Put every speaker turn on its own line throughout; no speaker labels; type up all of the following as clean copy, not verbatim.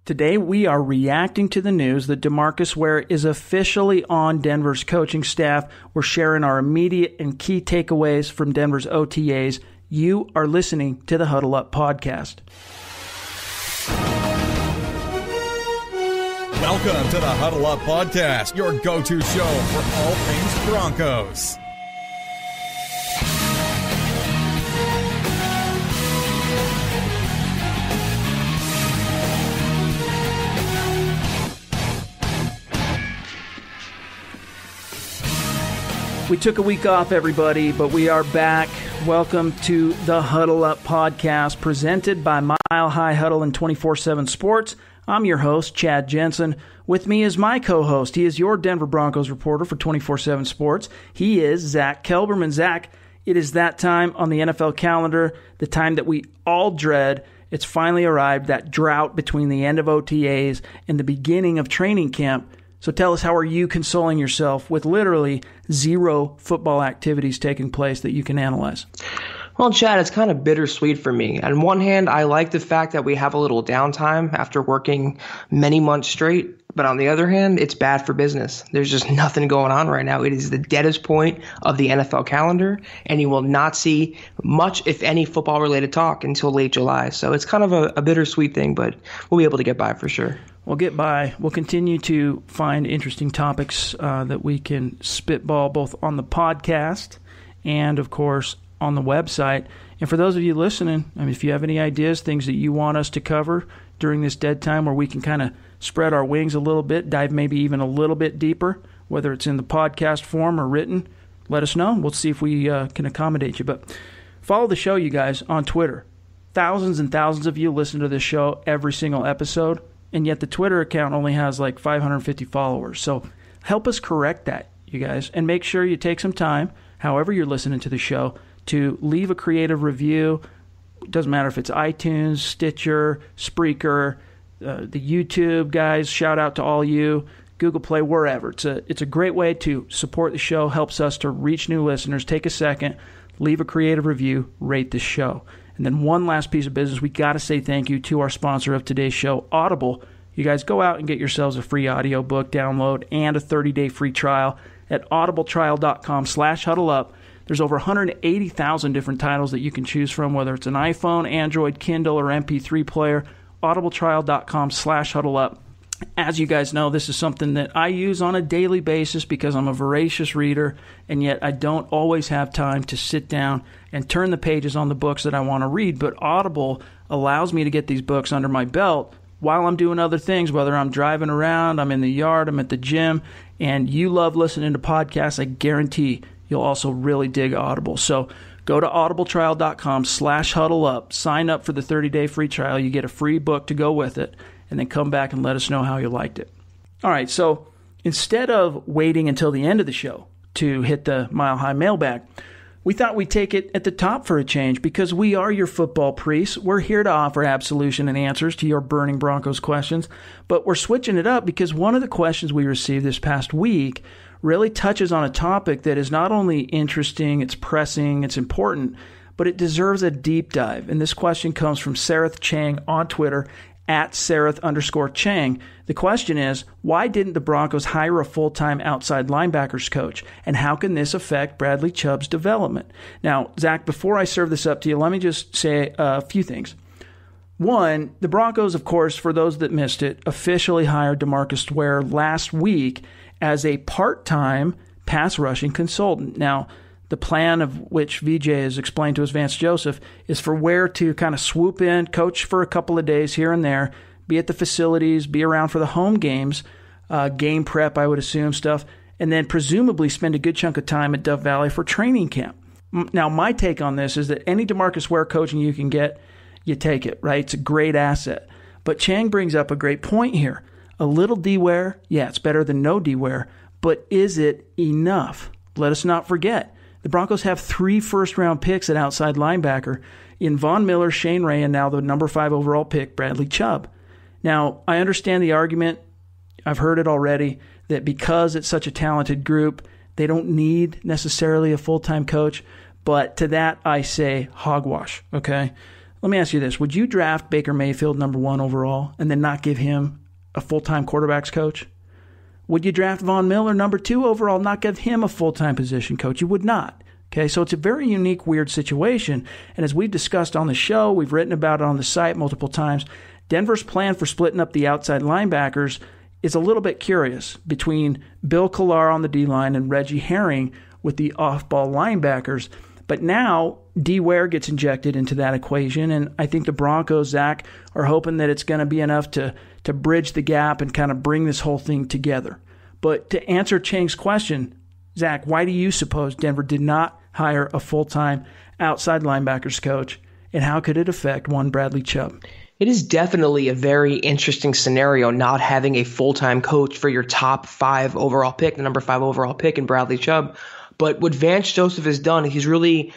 Today, we are reacting to the news that DeMarcus Ware is officially on Denver's coaching staff. We're sharing our immediate and key takeaways from Denver's OTAs. You are listening to the Huddle Up Podcast.
Welcome to the Huddle Up Podcast, your go-to show for all things Broncos.
We took a week off, everybody, but we are back. Welcome to the Huddle Up Podcast, presented by Mile High Huddle and 24/7 Sports. I'm your host, Chad Jensen. With me is my co-host. He is your Denver Broncos reporter for 24/7 Sports. He is Zack Kelberman. Zack, it is that time on the NFL calendar, the time that we all dread. It's finally arrived, that drought between the end of OTAs and the beginning of training camp. So tell us, how are you consoling yourself with literally zero football activities taking place that you can analyze?
Well, Chad, it's kind of bittersweet for me. On one hand, I like the fact that we have a little downtime after working many months straight. But on the other hand, it's bad for business. There's just nothing going on right now. It is the deadest point of the NFL calendar, and you will not see much, if any, football-related talk until late July. So it's kind of a bittersweet thing, but we'll be able to get by for sure.
We'll get by. We'll continue to find interesting topics that we can spitball both on the podcast and, of course, on the website. And for those of you listening, I mean, if you have any ideas, things that you want us to cover during this dead time where we can kind of spread our wings a little bit, dive maybe even a little bit deeper, whether it's in the podcast form or written, let us know. We'll see if we can accommodate you. But follow the show, you guys, on Twitter. Thousands and thousands of you listen to this show every single episode, and yet the Twitter account only has like 550 followers. So help us correct that, you guys, and make sure you take some time, however you're listening to the show, to leave a creative review. It doesn't matter if it's iTunes, Stitcher, Spreaker, the YouTube guys, shout out to all you, Google Play, wherever. It's a great way to support the show, helps us to reach new listeners. Take a second, leave a creative review, rate the show. And then one last piece of business, we got to say thank you to our sponsor of today's show, Audible. You guys go out and get yourselves a free audiobook download and a 30-day free trial at audibletrial.com/huddleup. There's over 180,000 different titles that you can choose from, whether it's an iPhone, Android, Kindle, or MP3 player. audibletrial.com/huddleup. As you guys know, this is something that I use on a daily basis because I'm a voracious reader, and yet I don't always have time to sit down and turn the pages on the books that I want to read. But Audible allows me to get these books under my belt while I'm doing other things, whether I'm driving around, I'm in the yard, I'm at the gym, and you love listening to podcasts. I guarantee you'll also really dig Audible. So go to audibletrial.com/huddleup, sign up for the 30-day free trial. You get a free book to go with it, and then come back and let us know how you liked it. All right, so instead of waiting until the end of the show to hit the Mile High mailbag, we thought we'd take it at the top for a change because we are your football priests. We're here to offer absolution and answers to your burning Broncos questions, but we're switching it up because one of the questions we received this past week really touches on a topic that is not only interesting, it's pressing, it's important, but it deserves a deep dive. And this question comes from Sareth Chang on Twitter, at Sareth_Chang. The question is, why didn't the Broncos hire a full-time outside linebackers coach? And how can this affect Bradley Chubb's development? Now, Zach, before I serve this up to you, let me just say a few things. One, the Broncos, of course, for those that missed it, officially hired DeMarcus Ware last week as a part-time pass rushing consultant. Now, the plan of which VJ has explained to us, Vance Joseph, is for Ware to kind of swoop in, coach for a couple of days here and there, be at the facilities, be around for the home games, game prep, I would assume, stuff, and then presumably spend a good chunk of time at Dove Valley for training camp. Now, my take on this is that any DeMarcus Ware coaching you can get, you take it, right? It's a great asset. But Chang brings up a great point here. A little D-Ware, yeah, it's better than no D-Ware, but is it enough? Let us not forget, the Broncos have 3 first-round picks at outside linebacker in Von Miller, Shane Ray, and now the number 5 overall pick, Bradley Chubb. Now, I understand the argument, I've heard it already, that because it's such a talented group, they don't need necessarily a full-time coach, but to that I say hogwash, okay? Let me ask you this. Would you draft Baker Mayfield number 1 overall and then not give him a full-time quarterbacks coach? Would you draft Von Miller number 2 overall, not give him a full-time position coach? You would not. Okay, so it's a very unique, weird situation. And as we've discussed on the show, we've written about it on the site multiple times, Denver's plan for splitting up the outside linebackers is a little bit curious between Bill Collar on the D-line and Reggie Herring with the off-ball linebackers. But now D-Ware gets injected into that equation, and I think the Broncos, Zach, are hoping that it's going to be enough to bridge the gap and kind of bring this whole thing together. But to answer Chang's question, Zach, why do you suppose Denver did not hire a full-time outside linebackers coach, and how could it affect one Bradley Chubb?
It is definitely a very interesting scenario not having a full-time coach for your top 5 overall pick, the number 5 overall pick in Bradley Chubb. But what Vance Joseph has done, he's really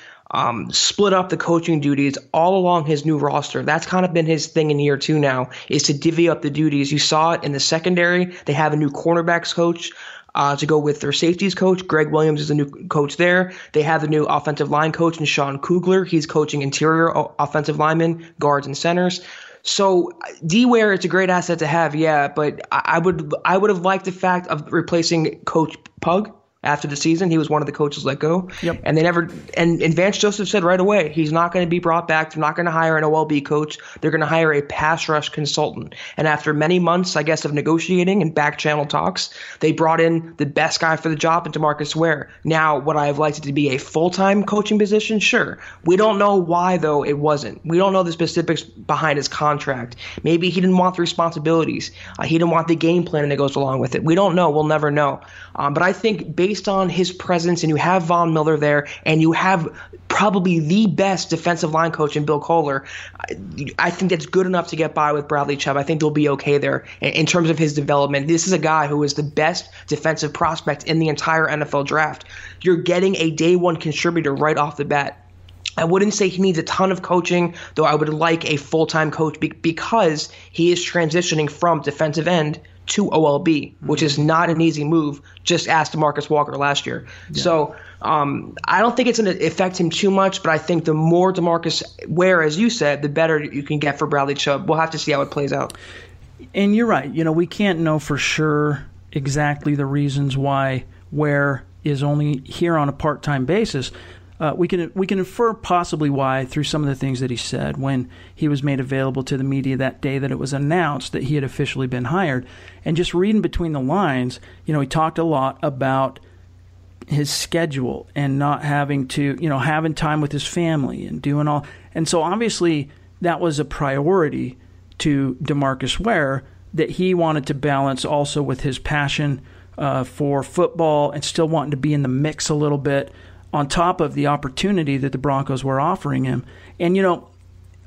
split up the coaching duties all along his new roster. That's kind of been his thing in year 2 now, is to divvy up the duties. You saw it in the secondary. They have a new cornerbacks coach to go with their safeties coach. Greg Williams is the new coach there. They have the new offensive line coach, and Sean Kugler. He's coaching interior offensive linemen, guards, and centers. So D-Ware, it's a great asset to have, yeah, but I would have liked the fact of replacing Coach Pug. After the season, he was one of the coaches let go.
Yep.
And they never. And Vance Joseph said right away, he's not going to be brought back. They're not going to hire an OLB coach. They're going to hire a pass rush consultant. And after many months, I guess, of negotiating and back channel talks, they brought in the best guy for the job, in DeMarcus Ware. Now, would I have liked it to be a full-time coaching position? Sure. We don't know why, though, it wasn't. We don't know the specifics behind his contract. Maybe he didn't want the responsibilities. He didn't want the game plan that goes along with it. We don't know. We'll never know. But I think based on his presence, and you have Von Miller there, and you have probably the best defensive line coach in Bill Kohler, I think that's good enough to get by with Bradley Chubb. I think they'll be okay there in terms of his development. This is a guy who is the best defensive prospect in the entire NFL draft. You're getting a day 1 contributor right off the bat. I wouldn't say he needs a ton of coaching, though I would like a full-time coach because he is transitioning from defensive end to OLB, which is not an easy move. Just ask DeMarcus Walker last year. Yeah. So I don't think it's going to affect him too much, but I think the more DeMarcus Ware, as you said, the better you can get for Bradley Chubb. We'll have to see how it plays out.
And you're right. We can't know for sure exactly the reasons why Ware is only here on a part-time basis. We can infer possibly why through some of the things that he said when he was made available to the media that day that it was announced that he had officially been hired. And just reading between the lines, he talked a lot about his schedule and not having to, having time with his family and doing all. And so obviously that was a priority to DeMarcus Ware that he wanted to balance also with his passion for football and still wanting to be in the mix a little bit, on top of the opportunity that the Broncos were offering him. And,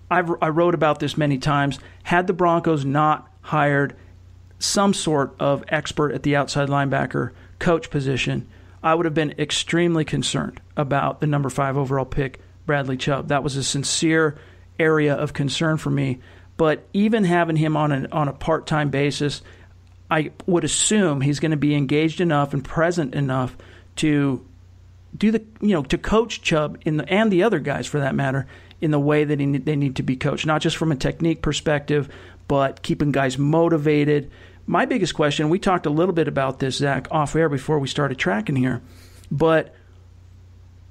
I wrote about this many times. Had the Broncos not hired some sort of expert at the outside linebacker coach position, I would have been extremely concerned about the number 5 overall pick, Bradley Chubb. That was a sincere area of concern for me. But even having him on a part-time basis, I would assume he's going to be engaged enough and present enough to do to coach Chubb and the other guys for that matter in the way that they need to be coached, not just from a technique perspective, but keeping guys motivated. My biggest question, we talked a little bit about this, Zach, off air before we started tracking here, but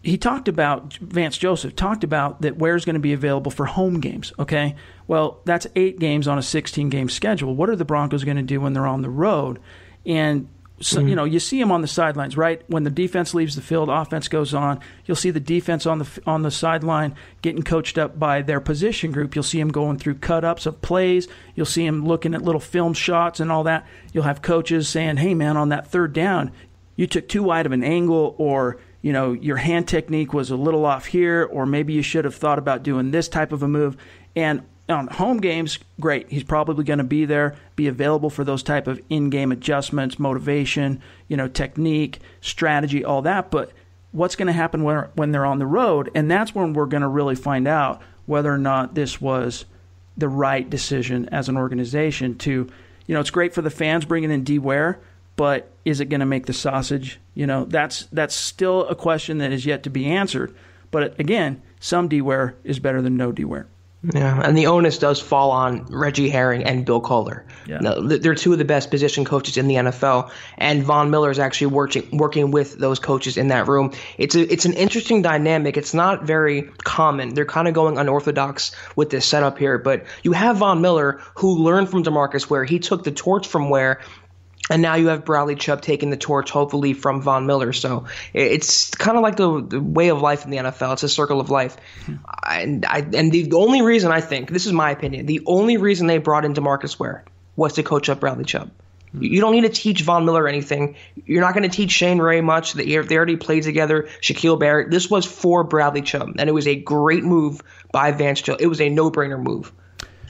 Vance Joseph talked about that Ware's going to be available for home games, okay? Well, that's 8 games on a 16-game schedule. What are the Broncos going to do when they're on the road? And so, you see him on the sidelines, right? When the defense leaves the field, offense goes on. You'll see the defense on the sideline getting coached up by their position group. You'll see him going through cut-ups of plays. You'll see him looking at little film shots and all that. You'll have coaches saying, hey, man, on that 3rd down, you took too wide of an angle, or your hand technique was a little off here, or maybe you should have thought about doing this type of a move. And on home games, great. He's probably going to be there, be available for those type of in-game adjustments, motivation, technique, strategy, all that. But what's going to happen when they're on the road? And that's when we're going to really find out whether or not this was the right decision as an organization to, it's great for the fans bringing in D-Ware, but is it going to make the sausage? That's still a question that is yet to be answered. But again, some D-Ware is better than no D-Ware.
Yeah, and the onus does fall on Reggie Herring and Bill Color.
Yeah.
No, they're two of the best position coaches in the NFL, and Von Miller is actually working with those coaches in that room. It's an interesting dynamic. It's not very common. They're kind of going unorthodox with this setup here, but you have Von Miller, who learned from DeMarcus Ware. He took the torch from Ware. And now you have Bradley Chubb taking the torch, hopefully, from Von Miller. So it's kind of like the way of life in the NFL. It's a circle of life. And the only reason, I think, this is my opinion, the only reason they brought in DeMarcus Ware was to coach up Bradley Chubb. You don't need to teach Von Miller anything. You're not going to teach Shane Ray much. They already played together. Shaquille Barrett. This was for Bradley Chubb, and it was a great move by Vance Joseph. It was a no-brainer move.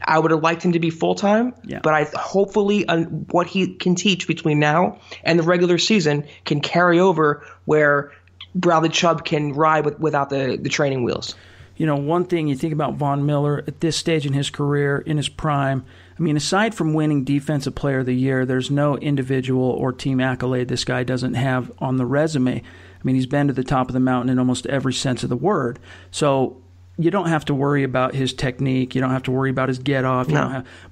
I would have liked him to be full-time, but hopefully what he can teach between now and the regular season can carry over where Bradley Chubb can ride without the training wheels.
You know, one thing you think about Von Miller at this stage in his career, in his prime, I mean, aside from winning Defensive Player of the Year, there's no individual or team accolade this guy doesn't have on the resume. I mean, he's been to the top of the mountain in almost every sense of the word. So you don't have to worry about his technique. You don't have to worry about his get-off.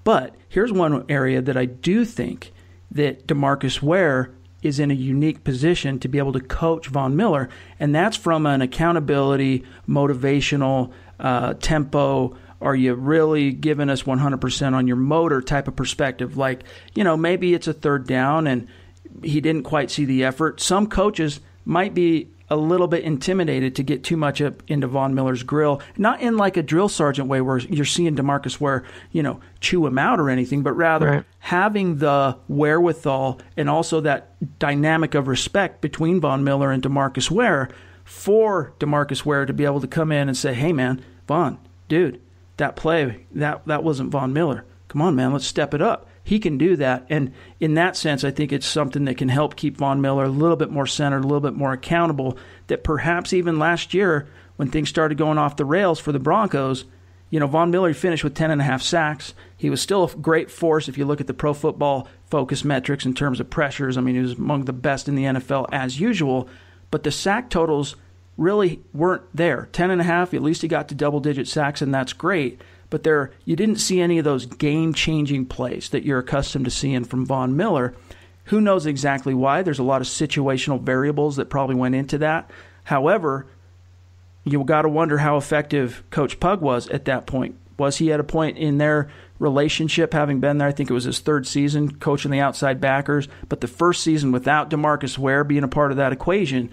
But here's one area that I do think that DeMarcus Ware is in a unique position to be able to coach Von Miller, and that's from an accountability, motivational, tempo, are you really giving us 100% on your motor type of perspective? Like, you know, maybe it's a third down and he didn't quite see the effort. Some coaches might be a little bit intimidated to get too much up into Von Miller's grill, not in like a drill sergeant way where you're seeing DeMarcus Ware, you know, chew him out or anything, but rather having the wherewithal and also that dynamic of respect between Von Miller and DeMarcus Ware for DeMarcus Ware to be able to come in and say, hey, man, Von, dude, that play, that wasn't Von Miller. Come on, man, let's step it up. He can do that. And in that sense, I think it's something that can help keep Von Miller a little bit more centered, a little bit more accountable, that perhaps even last year when things started going off the rails for the Broncos, you know, Von Miller finished with 10.5 sacks. He was still a great force if you look at the Pro Football Focus metrics in terms of pressures. I mean, he was among the best in the NFL as usual, but the sack totals really weren't there. 10.5, at least he got to double-digit sacks, and that's great. But you didn't see any of those game-changing plays that you're accustomed to seeing from Von Miller. Who knows exactly why? There's a lot of situational variables that probably went into that. However, you got to wonder how effective Coach Pug was at that point. Was he at a point in their relationship, having been there? I think it was his third season coaching the outside backers, but the first season without DeMarcus Ware being a part of that equation,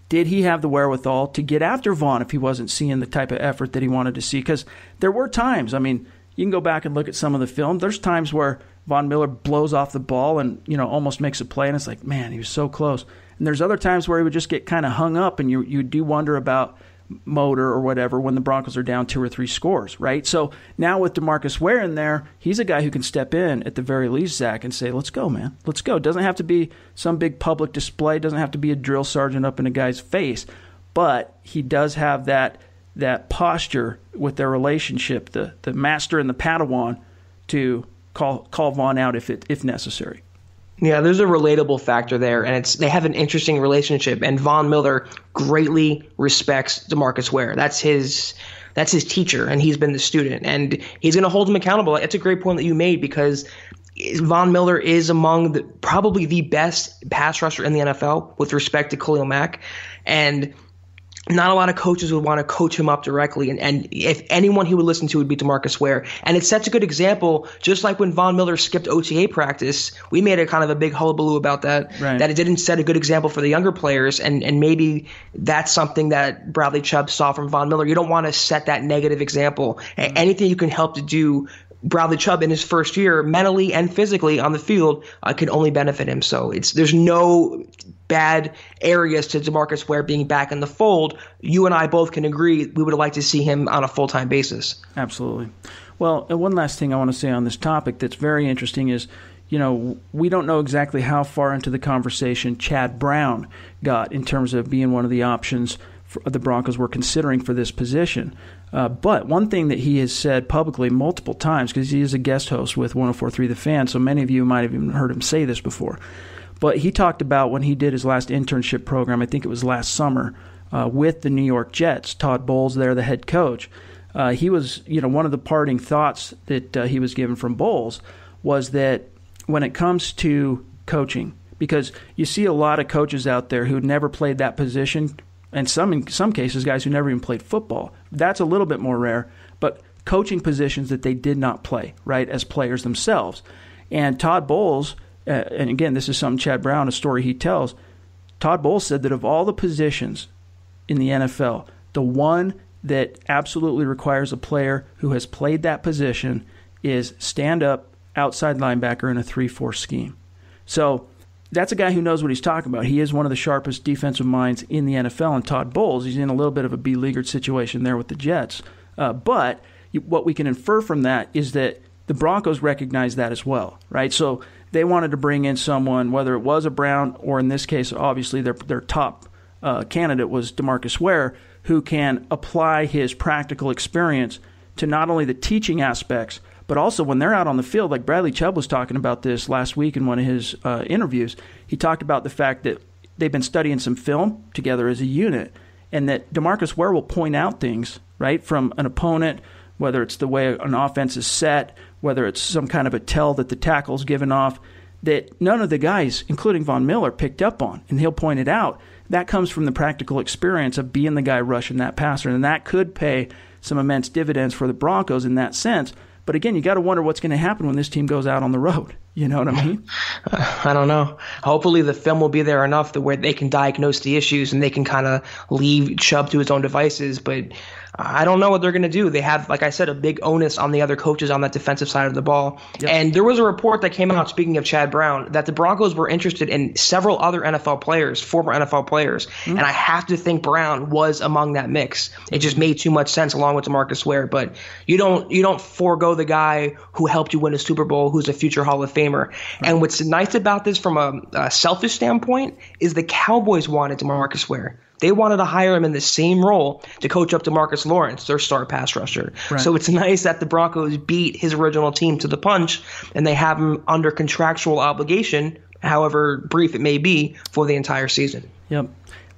did he have the wherewithal to get after Von if he wasn't seeing the type of effort that he wanted to see? Because there were times, I mean, you can go back and look at some of the film. There's times where Von Miller blows off the ball and, you know, almost makes a play, and it's like, man, he was so close. And there's other times where he would just get kind of hung up, and you do wonder about motor or whatever when the Broncos are down 2 or 3 scores, right? So now with DeMarcus Ware in there, he's a guy who can step in at the very least, Zach, and say, let's go, man. Let's go. It doesn't have to be some big public display. It doesn't have to be a drill sergeant up in a guy's face. But he does have that posture with their relationship, the master and the Padawan, to call Von out if necessary.
Yeah, there's a relatable factor there, and they have an interesting relationship. And Von Miller greatly respects DeMarcus Ware. That's his teacher, and he's been the student, and he's going to hold him accountable. It's a great point that you made, because Von Miller is among probably the best pass rusher in the NFL with respect to Khalil Mack, and not a lot of coaches would want to coach him up directly, and if anyone he would listen to would be DeMarcus Ware. And it's such a good example, just like when Von Miller skipped OTA practice, we made a kind of a big hullabaloo about that, that it didn't set a good example for the younger players, and maybe that's something that Bradley Chubb saw from Von Miller. You don't want to set that negative example. Anything you can help to do Bradley Chubb in his first year, mentally and physically on the field, can only benefit him. So there's no bad areas to DeMarcus Ware being back in the fold. You and I both can agree we would like to see him on a full-time basis.
Absolutely. Well, and one last thing I want to say on this topic that's very interesting is, you know, we don't know exactly how far into the conversation Chad Brown got in terms of being one of the options the Broncos were considering for this position. But one thing that he has said publicly multiple times, because he is a guest host with 104.3 The Fan, so many of you might have even heard him say this before, but he talked about when he did his last internship program, I think it was last summer, with the New York Jets, Todd Bowles there, the head coach, he was, one of the parting thoughts that he was given from Bowles was that when it comes to coaching, because you see a lot of coaches out there who never played that position, and in some cases, guys who never even played football. That's a little bit more rare, but coaching positions that they did not play, right, as players themselves. And Todd Bowles, and again, this is something Chad Brown, a story he tells, Todd Bowles said that of all the positions in the NFL, the one that absolutely requires a player who has played that position is stand-up outside linebacker in a 3-4 scheme. So that's a guy who knows what he's talking about. He is one of the sharpest defensive minds in the NFL, and Todd Bowles, he's in a little bit of a beleaguered situation there with the Jets. But what we can infer from that is that the Broncos recognize that as well, right? So they wanted to bring in someone, whether it was a Brown or in this case, obviously their top candidate was DeMarcus Ware, who can apply his practical experience to not only the teaching aspects, but also when they're out on the field. Like Bradley Chubb was talking about this last week in one of his interviews. He talked about the fact that they've been studying some film together as a unit, and that DeMarcus Ware will point out things, right, from an opponent, whether it's the way an offense is set, whether it's some kind of a tell that the tackle's given off, that none of the guys, including Von Miller, picked up on, and he'll point it out. That comes from the practical experience of being the guy rushing that passer, and that could pay some immense dividends for the Broncos in that sense. But again, you got to wonder what's going to happen when this team goes out on the road. You know what I mean?
I don't know. Hopefully the film will be there enough to where they can diagnose the issues and they can kind of leave Chubb to his own devices. But I don't know what they're going to do. They have, like I said, a big onus on the other coaches on that defensive side of the ball. Yep. And there was a report that came out, speaking of Chad Brown, that the Broncos were interested in several other NFL players, former NFL players. Mm-hmm. And I have to think Brown was among that mix. It just made too much sense along with DeMarcus Ware. But you don't forego the guy who helped you win a Super Bowl, who's a future Hall of Famer. Right. And what's nice about this from a selfish standpoint is the Cowboys wanted DeMarcus Ware. They wanted to hire him in the same role to coach up DeMarcus Lawrence, their star pass rusher. Right. So it's nice that the Broncos beat his original team to the punch, and they have him under contractual obligation, however brief it may be, for the entire season.
Yep.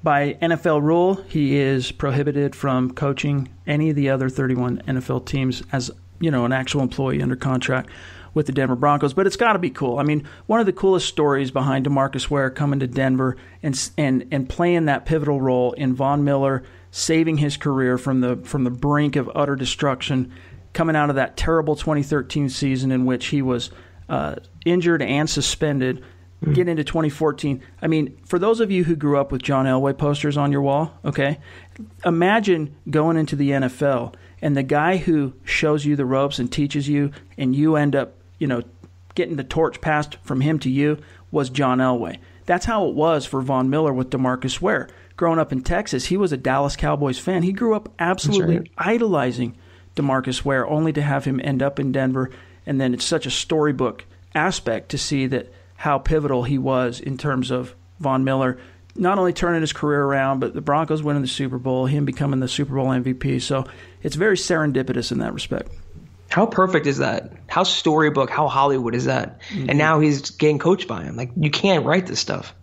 By NFL rule, he is prohibited from coaching any of the other 31 NFL teams as, an actual employee under contract with the Denver Broncos, but it's got to be cool. I mean, one of the coolest stories behind DeMarcus Ware coming to Denver and playing that pivotal role in Von Miller saving his career from the brink of utter destruction, coming out of that terrible 2013 season in which he was injured and suspended, get into 2014. I mean, for those of you who grew up with John Elway posters on your wall, okay, imagine going into the NFL and the guy who shows you the ropes and teaches you, and you end up getting the torch passed from him to you, was John Elway. That's how it was for Von Miller with DeMarcus Ware. Growing up in Texas, he was a Dallas Cowboys fan. He grew up absolutely idolizing DeMarcus Ware, only to have him end up in Denver. And then it's such a storybook aspect to see that how pivotal he was in terms of Von Miller not only turning his career around, but the Broncos winning the Super Bowl, him becoming the Super Bowl MVP. So it's very serendipitous in that respect.
How perfect is that? How storybook, how Hollywood is that? Mm-hmm. And now he's getting coached by him. Like, you can't write this stuff.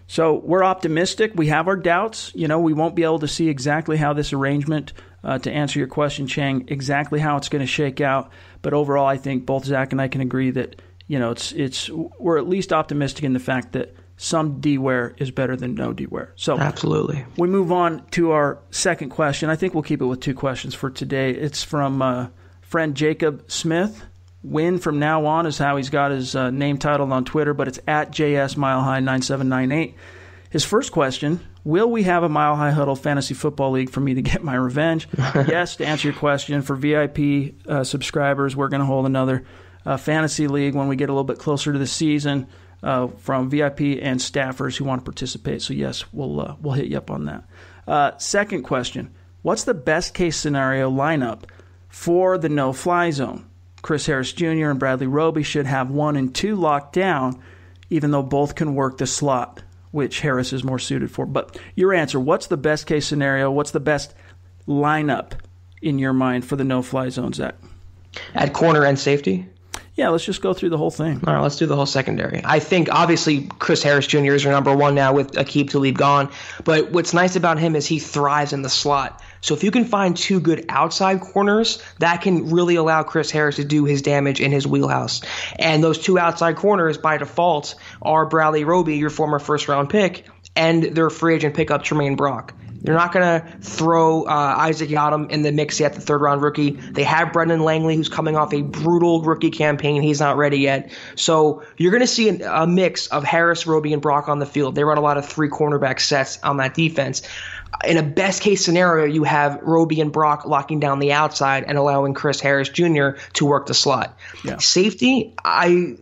So we're optimistic. We have our doubts. We won't be able to see exactly how this arrangement, to answer your question, Chang, exactly how it's going to shake out. But overall, I think both Zach and I can agree that, we're at least optimistic in the fact that some D-Ware is better than no D-Ware. So
absolutely.
We move on to our second question. I think we'll keep it with two questions for today. It's from friend Jacob Smith. Win from now on is how he's got his name titled on Twitter, but it's at JSMileHigh9798. His first question, will we have a Mile High Huddle Fantasy Football League for me to get my revenge? Yes, to answer your question. For VIP subscribers, we're going to hold another fantasy league when we get a little bit closer to the season from VIP and staffers who want to participate. So yes, we'll hit you up on that. Second question, what's the best case scenario lineup for the no-fly zone? Chris Harris Jr. and Bradley Roby should have 1 and 2 locked down, even though both can work the slot, which Harris is more suited for. But your answer, what's the best case scenario? What's the best lineup in your mind for the no-fly zone, Zach?
At corner and safety?
Yeah, let's just go through the whole thing.
All right, let's do the whole secondary. I think, obviously, Chris Harris Jr. is your number one now with Aqib Talib gone. But what's nice about him is he thrives in the slot. So if you can find two good outside corners, that can really allow Chris Harris to do his damage in his wheelhouse. And those two outside corners by default are Bradley Roby, your former first-round pick, and their free agent pickup Tremaine Brock. They're not going to throw Isaac Yiadom in the mix yet, the third-round rookie. They have Brendan Langley, who's coming off a brutal rookie campaign. He's not ready yet. So you're going to see a mix of Harris, Roby, and Brock on the field. They run a lot of three cornerback sets on that defense. In a best-case scenario, you have Roby and Brock locking down the outside and allowing Chris Harris Jr. to work the slot. Yeah. Safety, I'm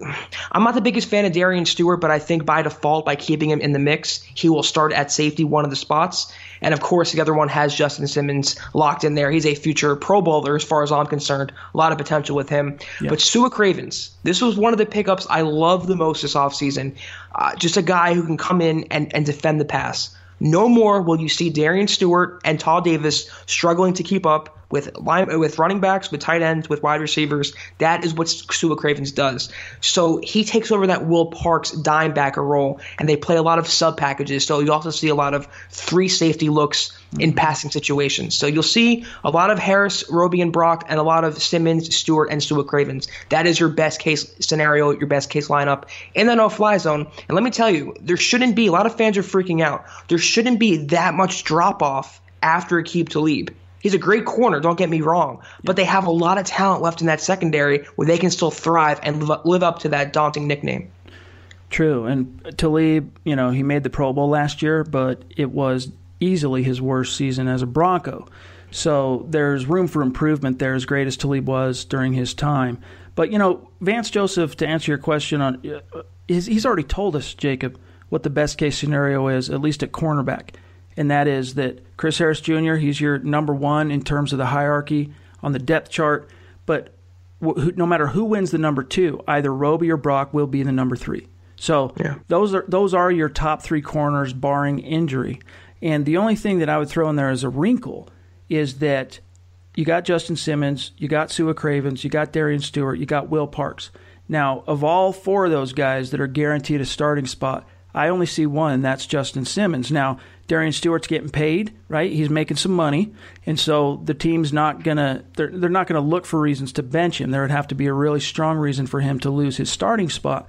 not the biggest fan of Darian Stewart, but I think by default, by keeping him in the mix, he will start at safety one of the spots. And, of course, the other one has Justin Simmons locked in there. He's a future Pro Bowler as far as I'm concerned. A lot of potential with him. Yeah. But Sua Cravens, this was one of the pickups I love the most this offseason. Just a guy who can come in and defend the pass. No more will you see Darian Stewart and Todd Davis struggling to keep up with running backs, with tight ends, with wide receivers. That is what Sua Cravens does. So he takes over that Will Parks dime backer role, and they play a lot of sub packages. So you also see a lot of three safety looks in passing situations. So you'll see a lot of Harris, Roby, and Brock, and a lot of Simmons, Stewart, and Sua Cravens. That is your best case scenario, your best case lineup in the no-fly zone. And let me tell you, there shouldn't be – a lot of fans are freaking out. There shouldn't be that much drop-off after Aqib Talib. He's a great corner, don't get me wrong, but they have a lot of talent left in that secondary where they can still thrive and live up to that daunting nickname.
True, and Talib, he made the Pro Bowl last year, but it was easily his worst season as a Bronco. So there's room for improvement there, as great as Talib was during his time. But, Vance Joseph, to answer your question, he's already told us, Jacob, what the best-case scenario is, at least at cornerback. And that is that Chris Harris Jr., he's your number one in terms of the hierarchy on the depth chart. But no matter who wins the number two, either Roby or Brock will be the number three. So those are your top three corners barring injury. And the only thing that I would throw in there as a wrinkle is that you got Justin Simmons, you got Sua Cravens, you got Darian Stewart, you got Will Parks. Now, of all four of those guys that are guaranteed a starting spot, I only see one, and that's Justin Simmons. Now, Darian Stewart's getting paid, right? He's making some money, and so the team's not gonna they're not gonna look for reasons to bench him. There would have to be a really strong reason for him to lose his starting spot.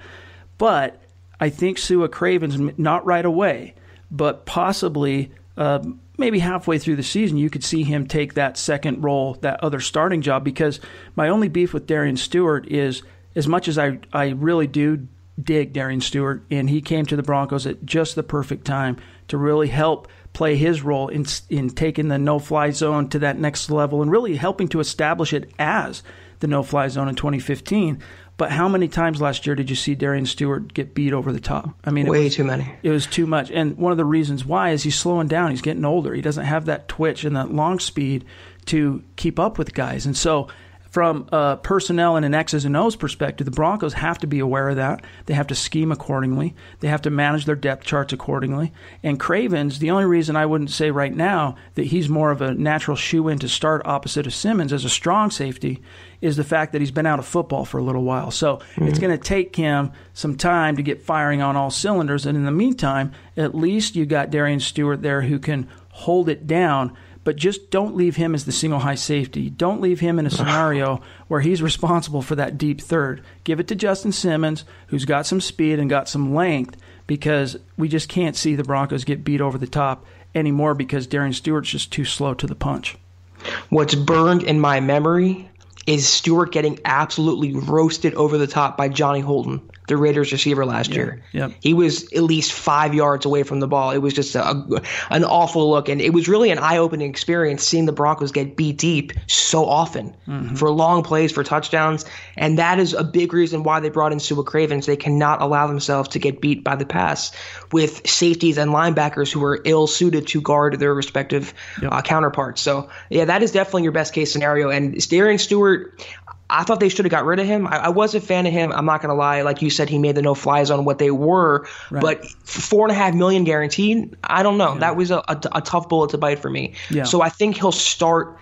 But I think Sua Cravens, not right away, but possibly maybe halfway through the season, you could see him take that second role, that other starting job. Because my only beef with Darian Stewart is, as much as I really do dig Darian Stewart, and he came to the Broncos at just the perfect time to really help play his role in taking the no-fly zone to that next level and really helping to establish it as the no-fly zone in 2015. But how many times last year did you see Darian Stewart get beat over the top? I mean,
way too many.
It was too much. And one of the reasons why is he's slowing down. He's getting older. He doesn't have that twitch and that long speed to keep up with guys. And so from a personnel and an X's and O's perspective, the Broncos have to be aware of that. They have to scheme accordingly. They have to manage their depth charts accordingly. And Cravens, the only reason I wouldn't say right now that he's more of a natural shoe-in to start opposite of Simmons as a strong safety is the fact that he's been out of football for a little while. So it's going to take him some time to get firing on all cylinders. And in the meantime, at least you got Darian Stewart there who can hold it down. But just don't leave him as the single high safety. Don't leave him in a scenario where he's responsible for that deep third. Give it to Justin Simmons, who's got some speed and got some length, because we just can't see the Broncos get beat over the top anymore because Darian Stewart's just too slow to the punch.
What's burned in my memory is Stewart getting absolutely roasted over the top by Johnny Holton, the Raiders receiver last year.
Yep.
He was at least 5 yards away from the ball. It was just an awful look, and it was really an eye-opening experience seeing the Broncos get beat deep so often for long plays, for touchdowns, and that is a big reason why they brought in Sua Cravens. They cannot allow themselves to get beat by the pass with safeties and linebackers who are ill-suited to guard their respective counterparts. So, yeah, that is definitely your best-case scenario, and Darian Stewart, I thought they should have got rid of him. I was a fan of him. I'm not going to lie. Like you said, he made the no-fly zone what they were. Right. But $4.5 million guaranteed, I don't know. Yeah. That was a tough bullet to bite for me. Yeah. So I think he'll start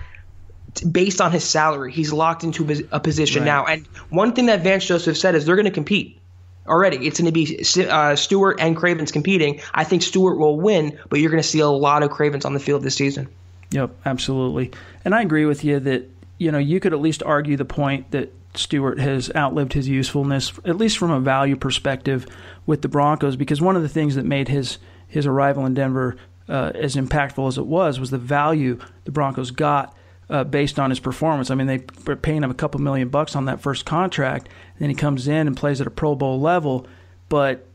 based on his salary. He's locked into a position now. And one thing that Vance Joseph said is they're going to compete already. It's going to be Stewart and Cravens competing. I think Stewart will win, but you're going to see a lot of Cravens on the field this season.
Yep, absolutely. And I agree with you that, you could at least argue the point that Stewart has outlived his usefulness, at least from a value perspective with the Broncos, because one of the things that made his arrival in Denver as impactful as it was the value the Broncos got based on his performance. I mean, they were paying him a couple $1 million on that first contract, and then he comes in and plays at a Pro Bowl level, but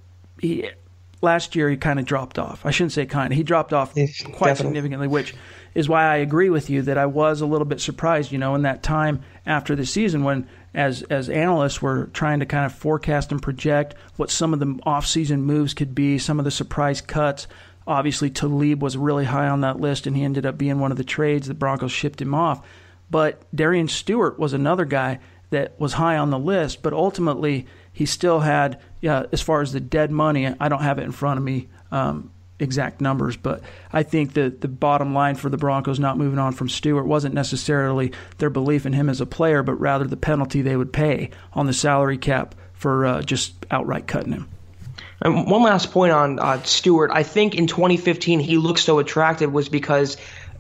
last year he kind of dropped off. I shouldn't say kind of. He dropped off quite significantly, which is why I agree with you that I was a little bit surprised, in that time after the season when, as analysts were trying to kind of forecast and project what some of the offseason moves could be, some of the surprise cuts. Obviously, Talib was really high on that list, and he ended up being one of the trades. The Broncos shipped him off. But Darian Stewart was another guy that was high on the list, but ultimately he still had, as far as the dead money, I don't have it in front of me, exact numbers, but I think that the bottom line for the Broncos not moving on from Stewart wasn't necessarily their belief in him as a player, but rather the penalty they would pay on the salary cap for just outright cutting him.
And one last point on Stewart. I think in 2015 he looked so attractive was because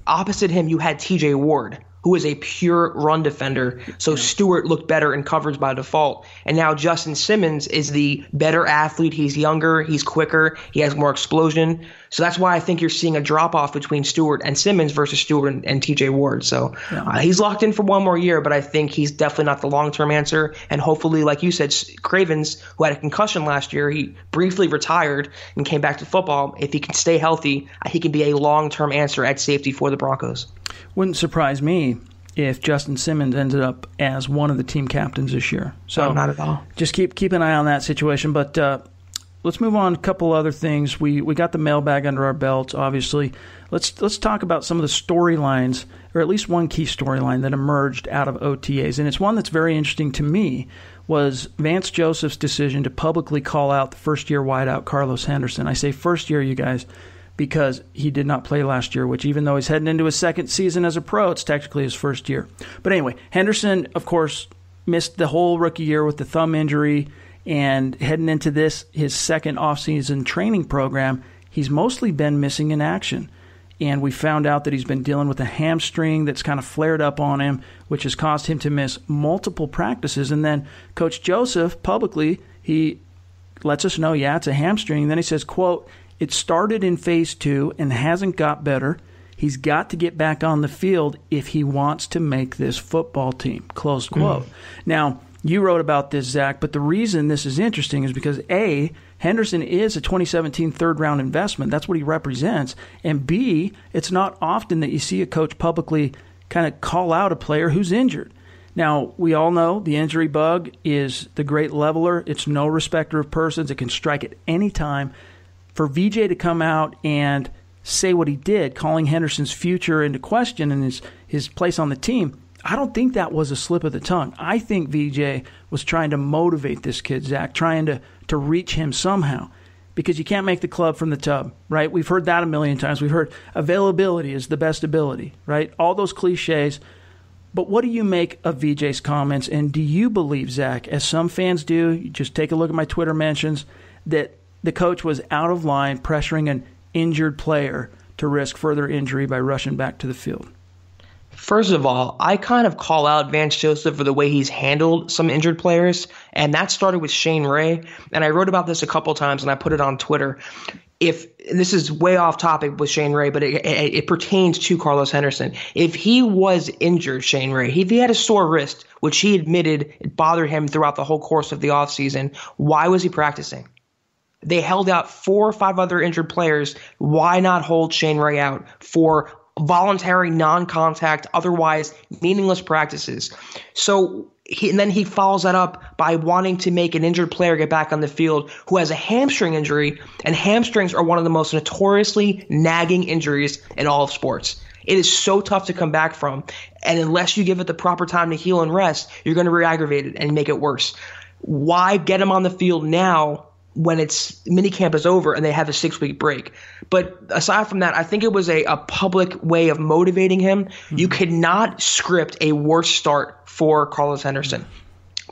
opposite him you had TJ Ward, who is a pure run defender. So Stewart looked better in coverage by default. And now Justin Simmons is the better athlete. He's younger. He's quicker. He has more explosion. So that's why I think you're seeing a drop-off between Stewart and Simmons versus Stewart and TJ Ward. So he's locked in for one more year, but I think he's definitely not the long-term answer. And hopefully, like you said, Cravens, who had a concussion last year, he briefly retired and came back to football. If he can stay healthy, he can be a long-term answer at safety for the Broncos.
Wouldn't surprise me if Justin Simmons ended up as one of the team captains this year. So
not at all.
Just keep an eye on that situation. But let's move on. A couple other things. We got the mailbag under our belts, obviously. Let's talk about some of the storylines, or at least one key storyline that emerged out of OTAs. And it's one that's very interesting to me, was Vance Joseph's decision to publicly call out the first-year wideout Carlos Henderson. I say first year, you guys, because he did not play last year, which even though he's heading into his second season as a pro, it's technically his first year. But anyway, Henderson, of course, missed the whole rookie year with the thumb injury, and heading into this, his second offseason training program, he's mostly been missing in action. And we found out that he's been dealing with a hamstring that's kind of flared up on him, which has caused him to miss multiple practices. And then Coach Joseph, publicly, he lets us know, it's a hamstring. And then he says, quote, "It started in phase 2 and hasn't got better. He's got to get back on the field if he wants to make this football team," close quote. Now, you wrote about this, Zach, but the reason this is interesting is because, A, Henderson is a 2017 third-round investment. That's what he represents. And B, it's not often that you see a coach publicly kind of call out a player who's injured. Now, we all know the injury bug is the great leveler. It's no respecter of persons. It can strike at any time. For VJ to come out and say what he did, calling Henderson's future into question and his place on the team, I don't think that was a slip of the tongue. I think VJ was trying to motivate this kid, Zach, trying to reach him somehow, because you can't make the club from the tub, right? We've heard that a million times. We've heard availability is the best ability, right? All those cliches. But what do you make of VJ's comments? And do you believe, Zach, as some fans do, you just take a look at my Twitter mentions, that the coach was out of line pressuring an injured player to risk further injury by rushing back to the field?
First of all, I kind of call out Vance Joseph for the way he's handled some injured players, and that started with Shane Ray. And I wrote about this a couple times, and I put it on Twitter. If this is way off topic with Shane Ray, but it pertains to Carlos Henderson. If he was injured, Shane Ray, if he had a sore wrist, which he admitted it bothered him throughout the whole course of the offseason, why was he practicing? They held out 4 or 5 other injured players. Why not hold Shane Ray out for voluntary, non-contact, otherwise meaningless practices? So then he follows that up by wanting to make an injured player get back on the field who has a hamstring injury, and hamstrings are one of the most notoriously nagging injuries in all of sports. It is so tough to come back from, and unless you give it the proper time to heal and rest, you're going to re-aggravate it and make it worse. Why get him on the field now when it's minicamp is over and they have a 6-week break? But aside from that, I think it was a public way of motivating him. Mm-hmm. You could not script a worse start for Carlos Henderson.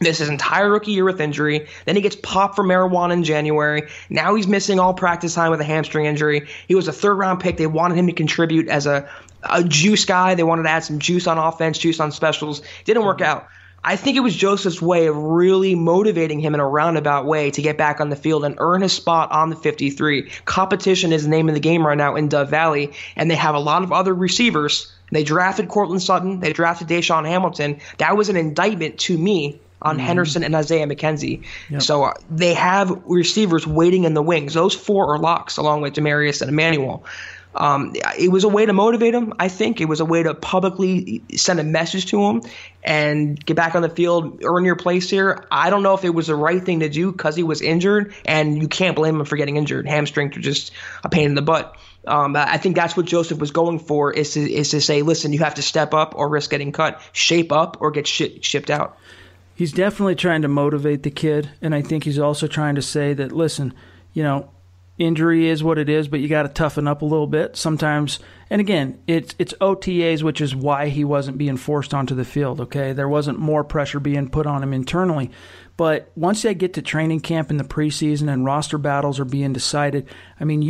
This his entire rookie year with injury. Then he gets popped for marijuana in January. Now he's missing all practice time with a hamstring injury. He was a 3rd-round pick. They wanted him to contribute as a a juice guy. They wanted to add some juice on offense, juice on specials. Didn't work out. I think it was Joseph's way of really motivating him in a roundabout way to get back on the field and earn his spot on the 53. Competition is the name of the game right now in Dove Valley, and they have a lot of other receivers. They drafted Cortland Sutton. They drafted Deshaun Hamilton. That was an indictment to me on Henderson and Isaiah McKenzie. Yep. So they have receivers waiting in the wings. Those 4 are locks, along with Demarius and Emmanuel. It was a way to motivate him. I think it was a way to publicly send a message to him and get back on the field, earn your place here. I don't know if it was the right thing to do because he was injured, and you can't blame him for getting injured. Hamstrings are just a pain in the butt. I think that's what Joseph was going for, is to say, listen, you have to step up or risk getting cut, shape up or get shipped out.
He's definitely trying to motivate the kid, and I think he's also trying to say that, listen, injury is what it is, but you got to toughen up a little bit sometimes. And again, it's OTAs, which is why he wasn't being forced onto the field, okay? There wasn't more pressure being put on him internally. But once they get to training camp in the preseason and roster battles are being decided, I mean,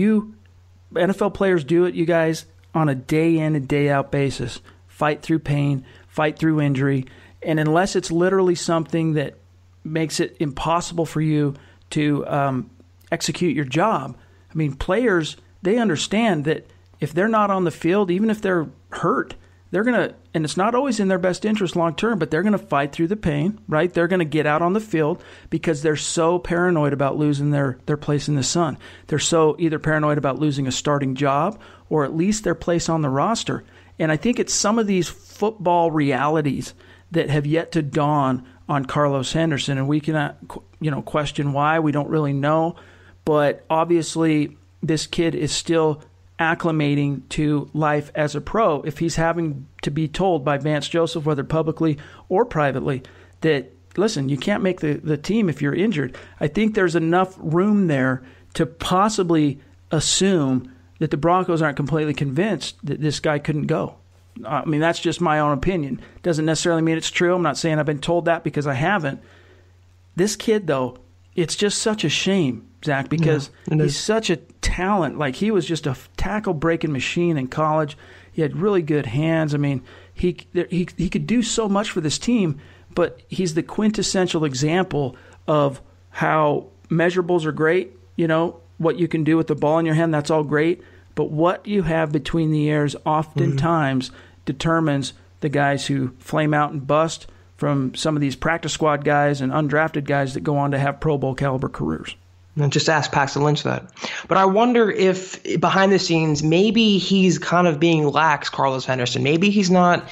NFL players do it, you guys, on a day in and day out basis. Fight through pain, fight through injury. And unless it's literally something that makes it impossible for you to execute your job. I mean, players, they understand that if they're not on the field, even if they're hurt, they're going to, and it's not always in their best interest long term, but they're going to fight through the pain, right? They're going to get out on the field because they're so paranoid about losing their place in the sun. They're so either paranoid about losing a starting job or at least their place on the roster. And I think it's some of these football realities that have yet to dawn on Carlos Henderson, and we cannot, question why. We don't really know. But obviously, this kid is still acclimating to life as a pro. If he's having to be told by Vance Joseph, whether publicly or privately, that, listen, you can't make the team if you're injured, I think there's enough room there to possibly assume that the Broncos aren't completely convinced that this guy couldn't go. I mean, that's just my own opinion. Doesn't necessarily mean it's true. I'm not saying I've been told that because I haven't. This kid, though, it's just such a shame, Zach, because he's such a talent. Like, he was just a tackle-breaking machine in college. He had really good hands. I mean, he could do so much for this team, but he's the quintessential example of how measurables are great. What you can do with the ball in your hand, that's all great. But what you have between the ears oftentimes determines the guys who flame out and bust from some of these practice squad guys and undrafted guys that go on to have Pro Bowl caliber careers.
And just ask Paxton Lynch that. But I wonder if behind the scenes, maybe he's kind of being lax, Carlos Henderson. Maybe he's not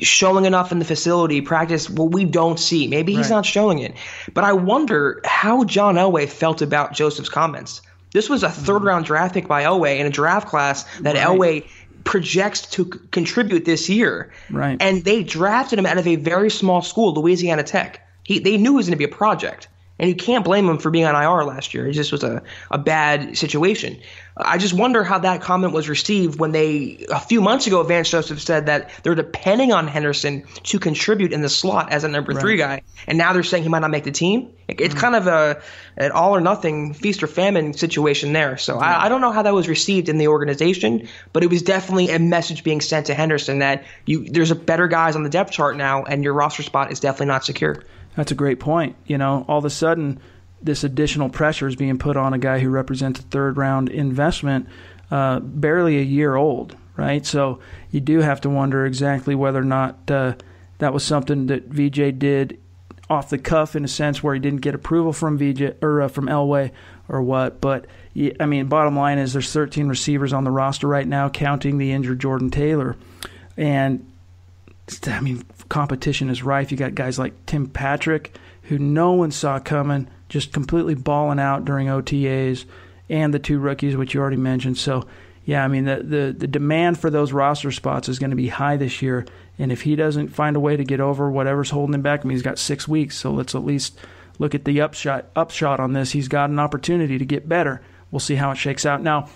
showing enough in the facility practice what we don't see. Maybe he's not showing it. But I wonder how John Elway felt about Joseph's comments. This was a third-round draft pick by Elway in a draft class that Elway projects to contribute this year.
Right.
And they drafted him out of a very small school, Louisiana Tech. They knew it was going to be a project. And you can't blame him for being on IR last year. It just was a bad situation. I just wonder how that comment was received when a few months ago, Vance Joseph said that they're depending on Henderson to contribute in the slot as a number 3 guy. And now they're saying he might not make the team. It's kind of an all or nothing, feast or famine situation there. So I don't know how that was received in the organization, but it was definitely a message being sent to Henderson that there's better guys on the depth chart now, and your roster spot is definitely not secure.
That's a great point. All of a sudden, this additional pressure is being put on a guy who represents a third-round investment, barely a year old, right? So you do have to wonder exactly whether or not that was something that VJ did off the cuff in a sense where he didn't get approval from VJ or from Elway or what. But, I mean, bottom line is there's 13 receivers on the roster right now, counting the injured Jordan Taylor. And, I mean, competition is rife. You got guys like Tim Patrick, who no one saw coming, just completely balling out during OTAs, and the 2 rookies, which you already mentioned. So, yeah, I mean, the demand for those roster spots is going to be high this year. And if he doesn't find a way to get over whatever's holding him back, I mean, he's got 6 weeks, so let's at least look at the upshot on this. He's got an opportunity to get better. We'll see how it shakes out. Now,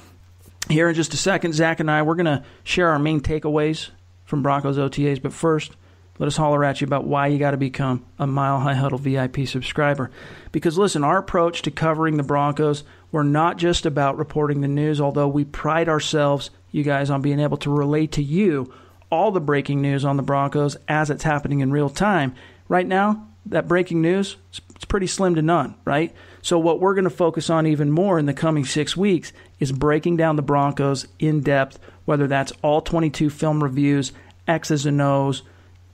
here in just a second, Zach and I, we're going to share our main takeaways from Broncos OTAs. But first, let us holler at you about why you got to become a Mile High Huddle VIP subscriber. Because, listen, our approach to covering the Broncos, we're not just about reporting the news, although we pride ourselves you guys on being able to relate to you all the breaking news on the Broncos as it's happening in real time. Right now, that breaking news, it's pretty slim to none, right? So what we're going to focus on even more in the coming 6 weeks is breaking down the Broncos in depth, whether that's all 22 film reviews, X's and O's,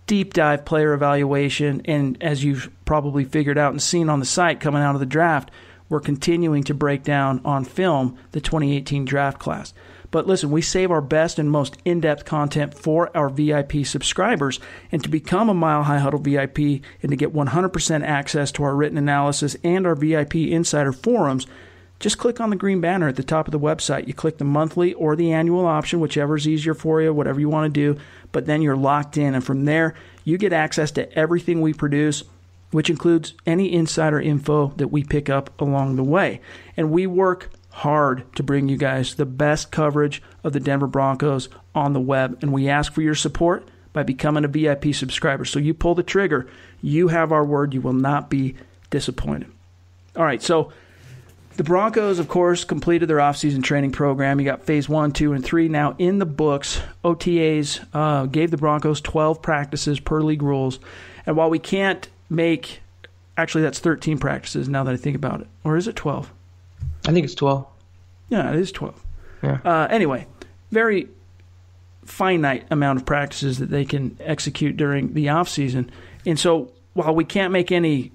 deep dive player evaluation, and as you've probably figured out and seen on the site coming out of the draft, we're continuing to break down on film the 2018 draft class. But listen, we save our best and most in-depth content for our VIP subscribers. And to become a Mile High Huddle VIP and to get 100% access to our written analysis and our VIP insider forums, just click on the green banner at the top of the website. You click the monthly or the annual option, whichever is easier for you, whatever you want to do. But then you're locked in. And from there, you get access to everything we produce, which includes any insider info that we pick up along the way. And we work hard to bring you guys the best coverage of the Denver Broncos on the web, and we ask for your support by becoming a VIP subscriber. So you pull the trigger, you have our word, you will not be disappointed. All right, so the Broncos, of course, completed their offseason training program. You got phase 1, 2, and 3 now in the books. OTAs gave the Broncos 12 practices per league rules, and while we can't make, actually that's 13 practices now that I think about it, or is it 12?
I think it's 12.
Yeah, it is 12.
Yeah.
Anyway, very finite amount of practices that they can execute during the offseason. And so while we can't make any,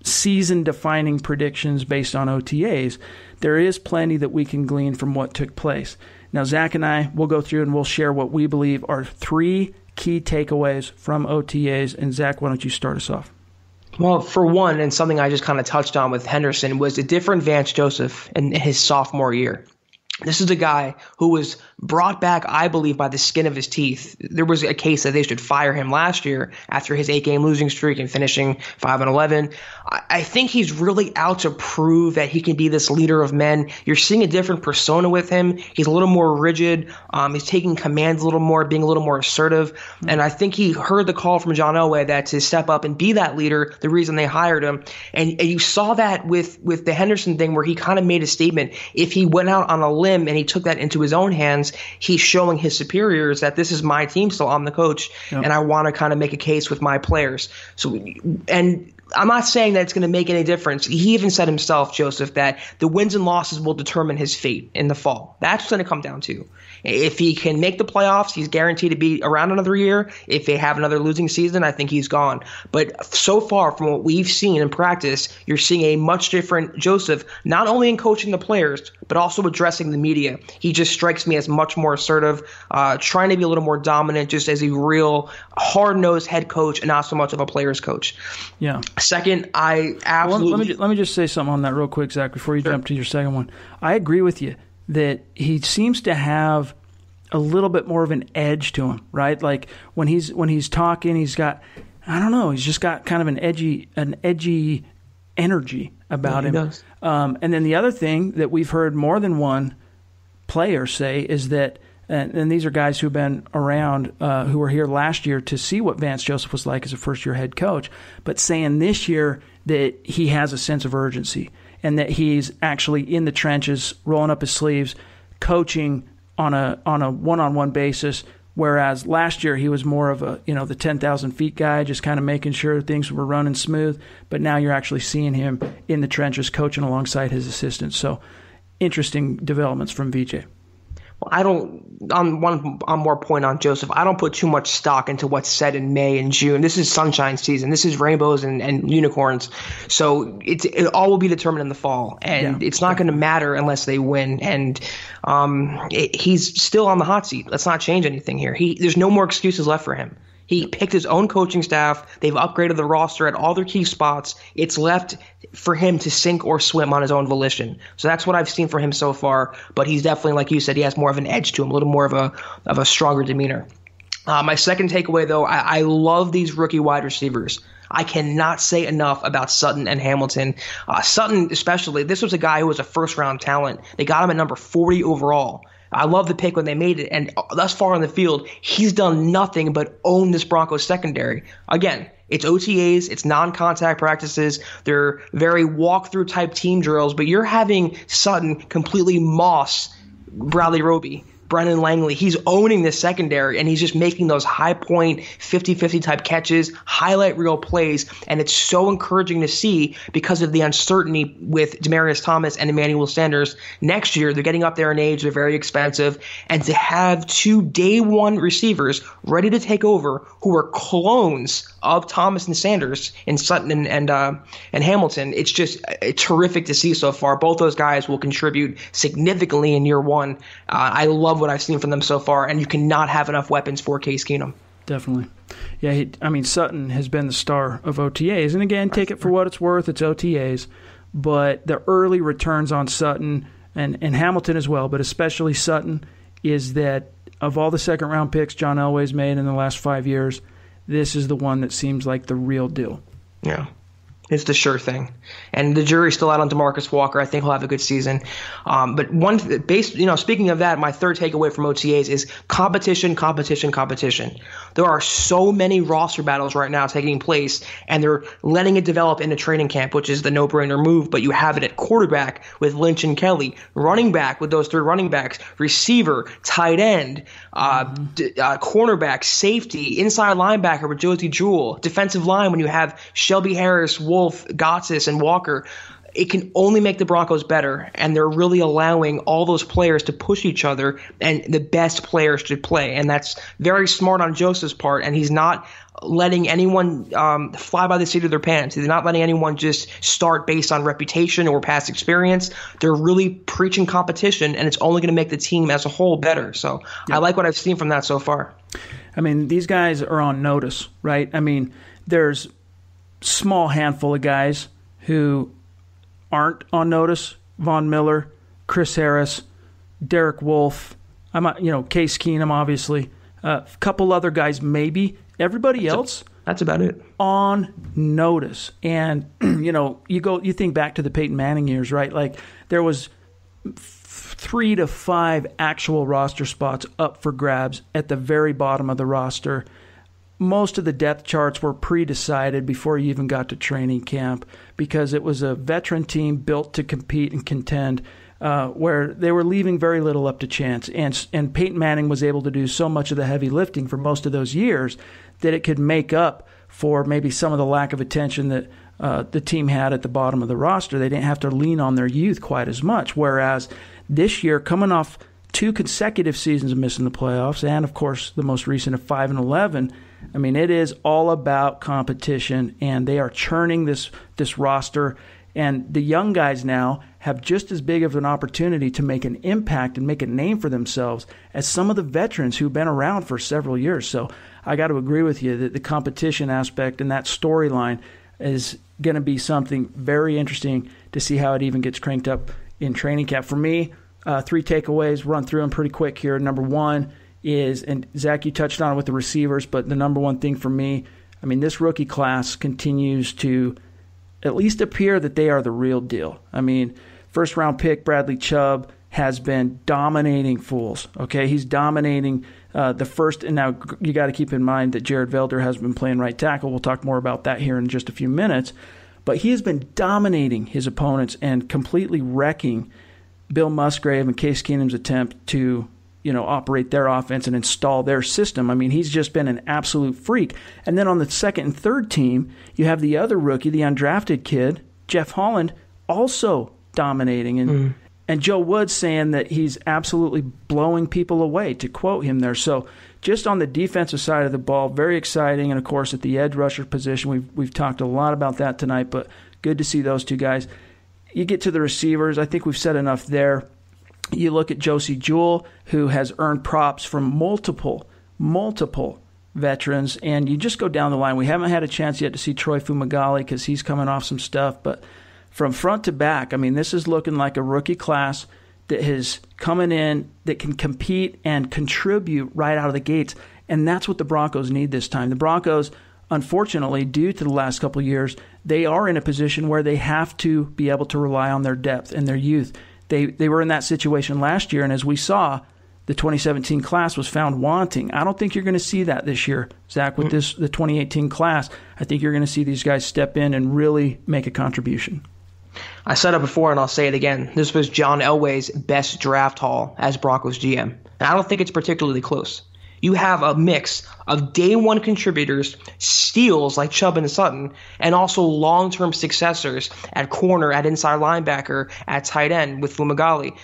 season-defining predictions based on OTAs, there is plenty that we can glean from what took place. Now, Zach and I will go through and we'll share what we believe are 3 key takeaways from OTAs. And Zach, why don't you start us off?
Well, for one, and something I just kind of touched on with Henderson, was a different Vance Joseph in his sophomore year. This is a guy who was brought back, I believe, by the skin of his teeth. There was a case that they should fire him last year after his 8-game losing streak and finishing 5-11. I think he's really out to prove that he can be this leader of men. You're seeing a different persona with him. He's a little more rigid. He's taking commands a little more, being a little more assertive. And I think he heard the call from John Elway that to step up and be that leader, the reason they hired him. And you saw that with the Henderson thing where he kind of made a statement. If he went out on a limb and he took that into his own hands, he's showing his superiors that this is my team still. I'm the coach, and I want to kind of make a case with my players. So, and I'm not saying that it's going to make any difference. He even said himself, Joseph, that the wins and losses will determine his fate in the fall. That's going to come down to. If he can make the playoffs, he's guaranteed to be around another year. If they have another losing season, I think he's gone. But so far, from what we've seen in practice, you're seeing a much different Joseph, not only in coaching the players, but also addressing the media. He just strikes me as much more assertive, trying to be a little more dominant, just as a real hard-nosed head coach and not so much of a player's coach.
Yeah.
Second, I absolutely...
Let me just say something on that real quick, Zach, before you jump to your second one. I agree with you that he seems to have a little bit more of an edge to him, right? Like when he's talking, he's got, I don't know, he's just got kind of an edgy energy about him.
Does.
And then the other thing that we've heard more than one player say is that, and these are guys who've been around, who were here last year to see what Vance Joseph was like as a first-year head coach, but saying this year that he has a sense of urgency and that he's actually in the trenches, rolling up his sleeves, coaching on a one-on-one basis, whereas last year he was more of the 10,000 feet guy, just kind of making sure things were running smooth. But now you're actually seeing him in the trenches, coaching alongside his assistants. So interesting developments from VJ.
On more point on Joseph, I don't put too much stock into what's said in May and June. This is sunshine season. This is rainbows and unicorns. So it all will be determined in the fall, and it's not going to matter unless they win. And he's still on the hot seat. Let's not change anything here. There's no more excuses left for him. He picked his own coaching staff. They've upgraded the roster at all their key spots. It's left for him to sink or swim on his own volition. So that's what I've seen for him so far. But he's definitely, like you said, he has more of an edge to him, a little more of a stronger demeanor. My second takeaway, though, I love these rookie wide receivers. I cannot say enough about Sutton and Hamilton. Sutton especially, this was a guy who was a first-round talent. They got him at number 40 overall. I love the pick when they made it, and thus far on the field, he's done nothing but own this Broncos secondary. Again, it's OTAs, it's non-contact practices, they're very walkthrough type team drills, but you're having Sutton completely moss Bradley Roby. Brennan Langley. He's owning the secondary, and he's just making those high point 50-50 type catches, highlight reel plays, and it's so encouraging to see because of the uncertainty with Demaryius Thomas and Emmanuel Sanders. Next year, they're getting up there in age, they're very expensive, and to have two day one receivers ready to take over who are clones of Thomas and Sanders in Sutton and Hamilton, it's just terrific to see so far. Both those guys will contribute significantly in year one. I love what I've seen from them so far, and you cannot have enough weapons for Case Keenum.
Definitely. Yeah, Sutton has been the star of OTAs. And again, take it for what it's worth. It's OTAs. But the early returns on Sutton and Hamilton as well, but especially Sutton, is that of all the second-round picks John Elway's made in the last 5 years, this is the one that seems like the real deal.
Yeah. It's the sure thing. And the jury's still out on DeMarcus Walker. I think he'll have a good season. But speaking of that, my third takeaway from OTAs is competition. There are so many roster battles right now taking place, and they're letting it develop into training camp, which is the no-brainer move. But you have it at quarterback with Lynch and Kelly, running back with those three running backs, receiver, tight end, cornerback, safety, inside linebacker with Josie Jewell, defensive line when you have Shelby Harris, Wolf, Gotsis, and Walker. It can only make the Broncos better, and they're really allowing all those players to push each other, and the best players to play. And that's very smart on Joseph's part, and he's not letting anyone fly by the seat of their pants. He's not letting anyone just start based on reputation or past experience. They're really preaching competition, and it's only going to make the team as a whole better. So I like what I've seen from that so far.
These guys are on notice, right? There's small handful of guys who aren't on notice. Von Miller, Chris Harris, Derek Wolfe, Case Keenum, obviously. A couple other guys, maybe. Everybody else,
that's about it.
On notice. And, you think back to the Peyton Manning years, right? Like, there was 3 to 5 actual roster spots up for grabs at the very bottom of the roster. Most of the depth charts were pre-decided before you even got to training camp because it was a veteran team built to compete and contend where they were leaving very little up to chance. And Peyton Manning was able to do so much of the heavy lifting for most of those years that it could make up for maybe some of the lack of attention that the team had at the bottom of the roster. They didn't have to lean on their youth quite as much, whereas this year, coming off 2 consecutive seasons of missing the playoffs and, of course, the most recent of 5-11, it is all about competition, and they are churning this roster. And the young guys now have just as big of an opportunity to make an impact and make a name for themselves as some of the veterans who've been around for several years. So I got to agree with you that the competition aspect and that storyline is going to be something very interesting to see how it even gets cranked up in training camp. For me, 3 takeaways, run through them pretty quick here. Number one is, and Zach, you touched on it with the receivers, but the number one thing for me, this rookie class continues to at least appear that they are the real deal. First-round pick Bradley Chubb has been dominating fools. Okay, he's dominating the first, and now you got to keep in mind that Jared Velder has been playing right tackle. We'll talk more about that here in just a few minutes. But he has been dominating his opponents and completely wrecking Bill Musgrave and Case Keenum's attempt to operate their offense and install their system. He's just been an absolute freak. And then on the second and third team, you have the other rookie, the undrafted kid, Jeff Holland, also dominating. And Joe Woods saying that he's absolutely blowing people away, to quote him there. So just on the defensive side of the ball, very exciting. And, of course, at the edge rusher position, we've talked a lot about that tonight, but good to see those two guys. You get to the receivers, I think we've said enough there. You look at Josie Jewell, who has earned props from multiple veterans, and you just go down the line. We haven't had a chance yet to see Troy Fumagalli because he's coming off some stuff, but from front to back, this is looking like a rookie class that is coming in that can compete and contribute right out of the gates, and that's what the Broncos need this time. The Broncos, unfortunately, due to the last couple of years, they are in a position where they have to be able to rely on their depth and their youth. They were in that situation last year, and as we saw, the 2017 class was found wanting. I don't think you're going to see that this year, Zach, with the 2018 class. I think you're going to see these guys step in and really make a contribution.
I said it before and I'll say it again. This was John Elway's best draft haul as Broncos GM. And I don't think it's particularly close. You have a mix of day one contributors, steals like Chubb and Sutton, and also long-term successors at corner, at inside linebacker, at tight end with Fumagalli.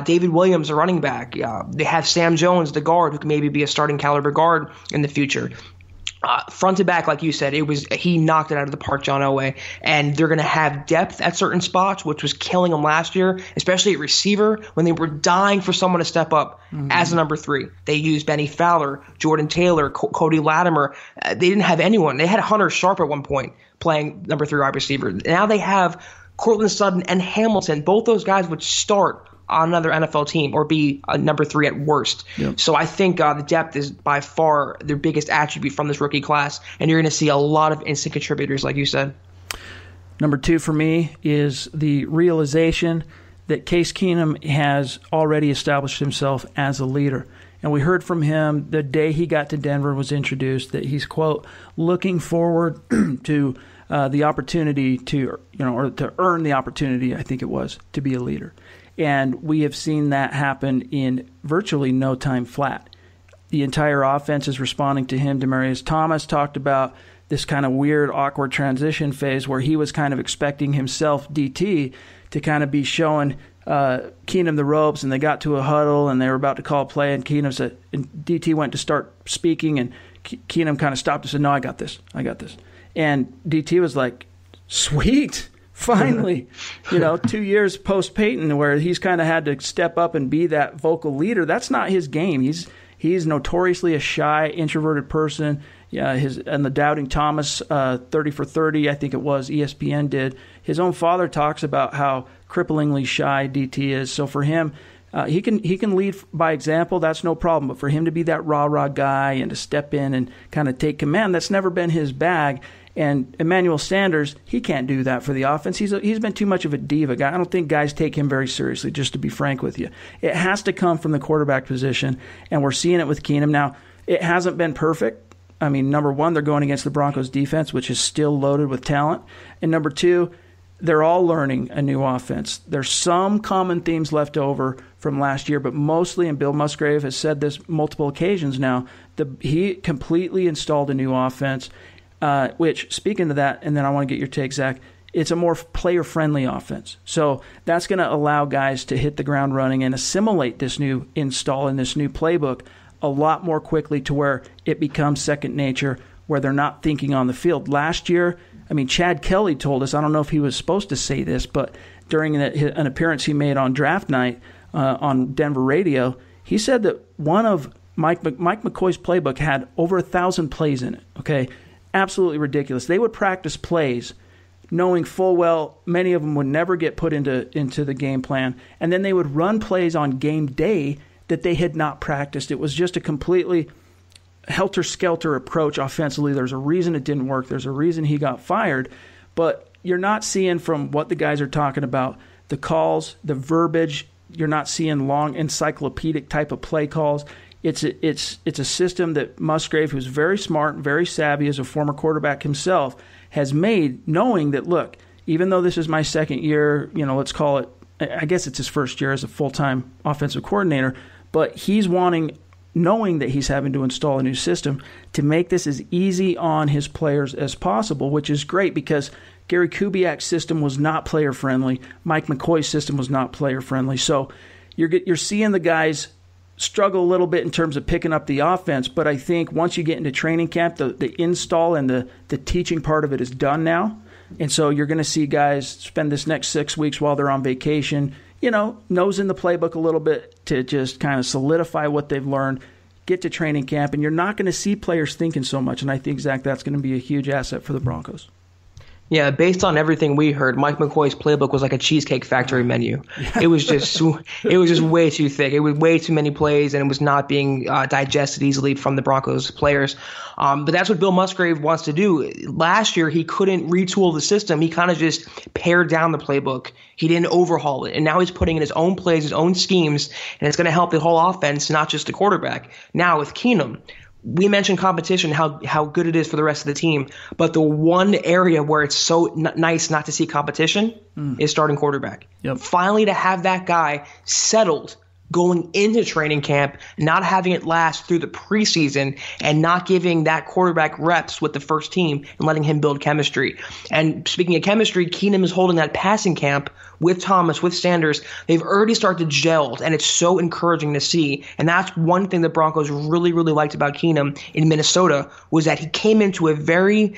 David Williams, a running back. They have Sam Jones, the guard, who can maybe be a starting caliber guard in the future. Front to back, like you said, he knocked it out of the park, John Elway, and they're going to have depth at certain spots, which was killing them last year, especially at receiver when they were dying for someone to step up as a number 3. They used Benny Fowler, Jordan Taylor, Cody Latimer. They didn't have anyone. They had Hunter Sharp at one point playing number 3 wide receiver. Now they have Courtland Sutton and Hamilton. Both those guys would start on another NFL team or be a number 3 at worst. Yep. So I think the depth is by far their biggest attribute from this rookie class, and you're going to see a lot of instant contributors, like you said.
Number 2 for me is the realization that Case Keenum has already established himself as a leader. And we heard from him the day he got to Denver was introduced that he's, quote, looking forward to the opportunity to, or to earn the opportunity, I think it was, to be a leader. And we have seen that happen in virtually no time flat. The entire offense is responding to him. Demaryius Thomas talked about this kind of weird, awkward transition phase where he was kind of expecting himself, DT, to kind of be showing Keenum the ropes, and they got to a huddle, and they were about to call a play, and Keenum said, and DT went to start speaking, and Keenum kind of stopped and said, no, I got this. And DT was like, sweet. Finally, 2 years post-Peyton where he's kind of had to step up and be that vocal leader. That's not his game. He's notoriously a shy, introverted person. Yeah, and the Doubting Thomas 30 for 30, I think it was, ESPN did. His own father talks about how cripplingly shy DT is. So for him, he can lead by example. That's no problem. But for him to be that rah-rah guy and to step in and kind of take command, that's never been his bag. And Emmanuel Sanders, he can't do that for the offense. He's been too much of a diva guy. I don't think guys take him very seriously, just to be frank with you. It has to come from the quarterback position, and we're seeing it with Keenum. Now, it hasn't been perfect. I mean, number 1, they're going against the Broncos defense, which is still loaded with talent. And number 2, they're all learning a new offense. There's some common themes left over from last year, but mostly, and Bill Musgrave has said this multiple occasions now, he completely installed a new offense. Which, speaking to that, and then I want to get your take, Zach, it's a more player-friendly offense. So that's going to allow guys to hit the ground running and assimilate this new install and this new playbook a lot more quickly to where it becomes second nature, where they're not thinking on the field. Last year, I mean, Chad Kelly told us, I don't know if he was supposed to say this, but during an appearance he made on draft night on Denver radio, he said that one of Mike McCoy's playbook had over 1,000 plays in it, okay? Absolutely ridiculous. They would practice plays knowing full well many of them would never get put into the game plan, and then they would run plays on game day that they had not practiced. It was just a completely helter-skelter approach offensively. There's a reason it didn't work. There's a reason he got fired, but you're not seeing from what the guys are talking about, the calls, the verbiage. You're not seeing long encyclopedic type of play calls. It's a system that Musgrave, who's very smart, very savvy as a former quarterback himself, has made, knowing that, look, even though this is my second year, let's call it, I guess it's his first year as a full-time offensive coordinator, but he's knowing that he's having to install a new system to make this as easy on his players as possible, which is great because Gary Kubiak's system was not player-friendly. Mike McCoy's system was not player-friendly. So you're seeing the guys struggle a little bit in terms of picking up the offense, but I think once you get into training camp, the install and the teaching part of it is done now. And so you're going to see guys spend this next 6 weeks while they're on vacation, nosing the playbook a little bit to just kind of solidify what they've learned, get to training camp, and you're not going to see players thinking so much. And I think, Zach, that's going to be a huge asset for the Broncos.
Yeah, based on everything we heard, Mike McCoy's playbook was like a Cheesecake Factory menu. Yeah. It was just way too thick. It was way too many plays, and it was not being digested easily from the Broncos players. But that's what Bill Musgrave wants to do. Last year, he couldn't retool the system. He kind of just pared down the playbook. He didn't overhaul it. And now he's putting in his own plays, his own schemes, and it's going to help the whole offense, not just the quarterback. Now with Keenum, we mentioned competition, how good it is for the rest of the team. But the one area where it's so nice not to see competition is starting quarterback.
Yep.
Finally, to have that guy settled going into training camp, not having it last through the preseason, and not giving that quarterback reps with the first team and letting him build chemistry. And speaking of chemistry, Keenum is holding that passing camp with Thomas, with Sanders. They've already started to gel, and it's so encouraging to see. And that's one thing the Broncos really, really liked about Keenum in Minnesota, was that he came into a very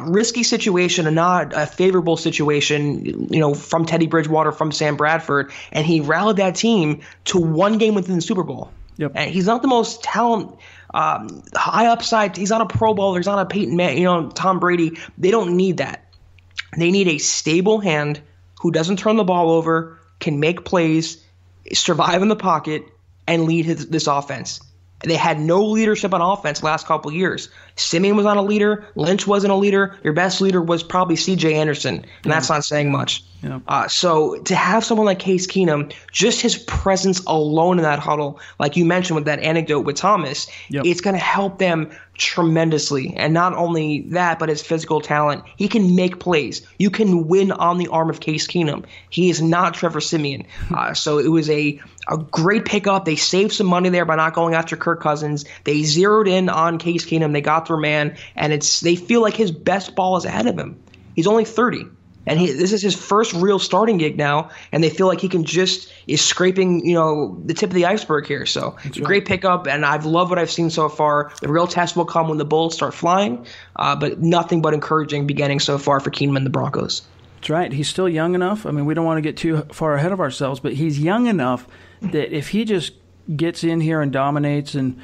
risky situation and not a favorable situation, from Teddy Bridgewater, from Sam Bradford, and he rallied that team to one game within the Super Bowl.
Yep.
And he's not the most high upside. He's not a Pro Bowler. He's not a Peyton Manning, Tom Brady. They don't need that. They need a stable hand who doesn't turn the ball over, can make plays, survive in the pocket, and lead this offense. They had no leadership on offense the last couple of years. Simeon was not a leader. Lynch wasn't a leader. Your best leader was probably C.J. Anderson, and that's not saying much. Yeah. So to have someone like Case Keenum, just his presence alone in that huddle, like you mentioned with that anecdote with Thomas, it's going to help them tremendously. And not only that, but his physical talent. He can make plays. You can win on the arm of Case Keenum. He is not Trevor Siemian. So it was a great pickup. They saved some money there by not going after Kirk Cousins. They zeroed in on Case Keenum. They got their man, and they feel like his best ball is ahead of him. He's only 30. And this is his first real starting gig now, and they feel like he is scraping, the tip of the iceberg here. So great pickup, and I've loved what I've seen so far. The real test will come when the Bulls start flying, but nothing but encouraging beginning so far for Keenum and the Broncos.
That's right. He's still young enough. I mean, we don't want to get too far ahead of ourselves, but he's young enough that if he just gets in here and dominates, and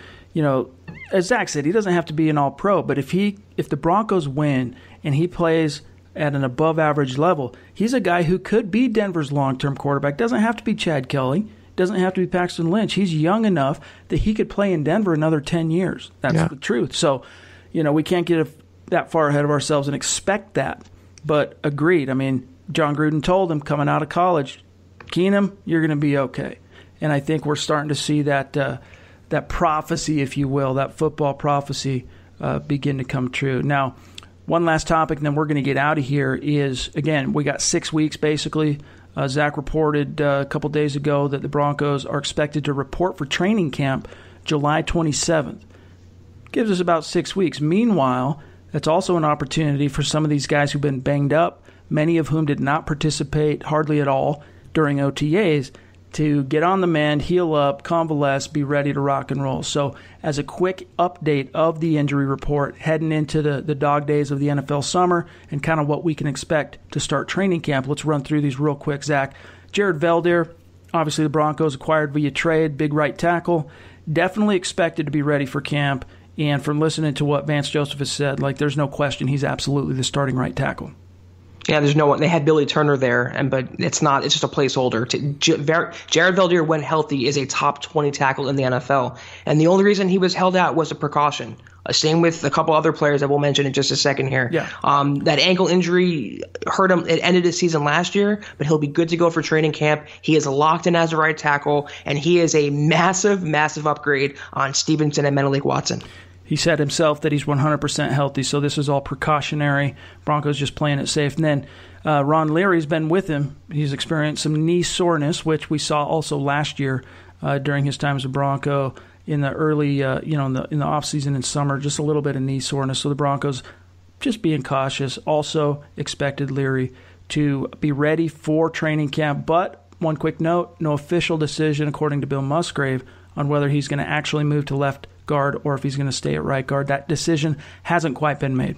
as Zach said, he doesn't have to be an all-pro, but if the Broncos win and he plays at an above-average level, he's a guy who could be Denver's long-term quarterback. Doesn't have to be Chad Kelly. Doesn't have to be Paxton Lynch. He's young enough that he could play in Denver another 10 years. That's the truth. So, we can't get that far ahead of ourselves and expect that. But agreed. I mean, John Gruden told him coming out of college, Keenum, you're going to be okay. And I think we're starting to see that prophecy, if you will, that football prophecy begin to come true. Now, one last topic, and then we're going to get out of here, is, again, we got 6 weeks basically. Zach reported a couple days ago that the Broncos are expected to report for training camp July 27th. Gives us about 6 weeks. Meanwhile, that's also an opportunity for some of these guys who've been banged up, many of whom did not participate hardly at all during OTAs, to get on the mend, heal up, convalesce, be ready to rock and roll. So as a quick update of the injury report heading into the dog days of the NFL summer and kind of what we can expect to start training camp, let's run through these real quick, Zach. Jared Veldheer, obviously the Broncos acquired via trade, big right tackle, definitely expected to be ready for camp. And from listening to what Vance Joseph has said, there's no question he's absolutely the starting right tackle.
Yeah, there's no one. They had Billy Turner there, but it's not. It's just a placeholder. Jared Veldheer, when healthy, is a top 20 tackle in the NFL, and the only reason he was held out was a precaution. Same with a couple other players that we'll mention in just a second here.
Yeah.
That ankle injury hurt him. It ended his season last year, but he'll be good to go for training camp. He is locked in as a right tackle, and he is a massive, massive upgrade on Stevenson and Menelik Watson.
He said himself that he's 100% healthy, so this is all precautionary. Broncos just playing it safe. And then Ron Leary's been with him. He's experienced some knee soreness, which we saw also last year during his time as a Bronco in the early, in the offseason and summer, just a little bit of knee soreness. So the Broncos just being cautious. Also expected Leary to be ready for training camp. But one quick note, no official decision, according to Bill Musgrave, on whether he's going to actually move to left guard or if he's going to stay at right guard. That decision hasn't quite been made.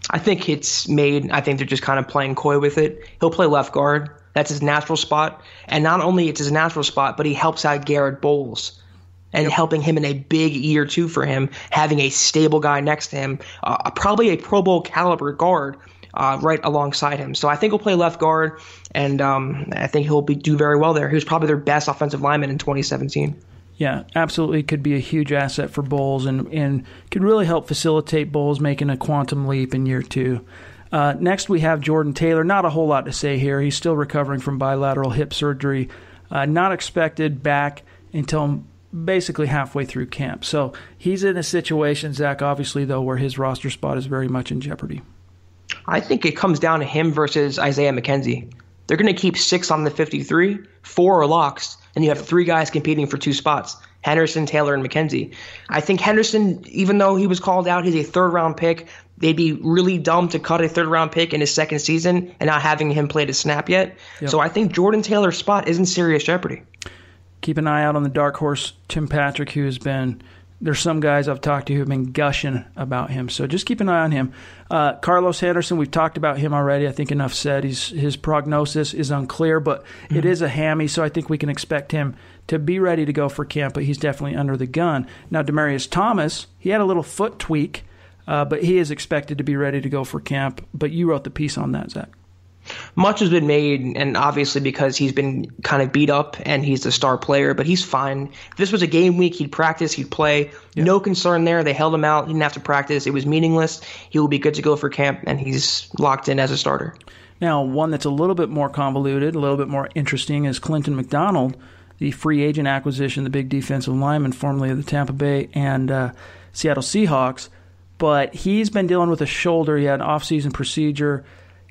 I think it's made. I think they're just kind of playing coy with it. He'll play left guard. That's his natural spot. And not only it's his natural spot, but he helps out Garrett Bowles and helping him in a big year two for him, having a stable guy next to him, probably a Pro Bowl caliber guard right alongside him. So I think he'll play left guard, and I think he'll do very well there. He was probably their best offensive lineman in 2017.
Yeah, absolutely could be a huge asset for Bowles and could really help facilitate Bowles making a quantum leap in year two. Next, we have Jordan Taylor. Not a whole lot to say here. He's still recovering from bilateral hip surgery. Not expected back until basically halfway through camp. So he's in a situation, Zach, obviously, though, where his roster spot is very much in jeopardy.
I think it comes down to him versus Isaiah McKenzie. They're going to keep 6 on the 53, 4 are locks, and you have 3 guys competing for 2 spots, Henderson, Taylor, and McKenzie. I think Henderson, even though he was called out, he's a third-round pick. They'd be really dumb to cut a third-round pick in his second season and not having him play the snap yet. Yep. So I think Jordan Taylor's spot is in serious jeopardy.
Keep an eye out on the dark horse, Tim Patrick, who's been – there's some guys I've talked to who have been gushing about him. So just keep an eye on him. Carlos Henderson, we've talked about him already. I think enough said. His prognosis is unclear, but it is a hammy, so I think we can expect him to be ready to go for camp, but he's definitely under the gun. Now, Demaryius Thomas, he had a little foot tweak, but he is expected to be ready to go for camp. But you wrote the piece on that, Zach.
Much has been made, and obviously because he's been kind of beat up and he's the star player, but he's fine. If this was a game week, he'd practice, he'd play. Yeah. No concern there. They held him out. He didn't have to practice. It was meaningless. He will be good to go for camp, and he's locked in as a starter.
Now, one that's a little bit more convoluted, a little bit more interesting is Clinton McDonald, the free agent acquisition, the big defensive lineman formerly of the Tampa Bay and Seattle Seahawks. But he's been dealing with a shoulder. He had an off-season procedure.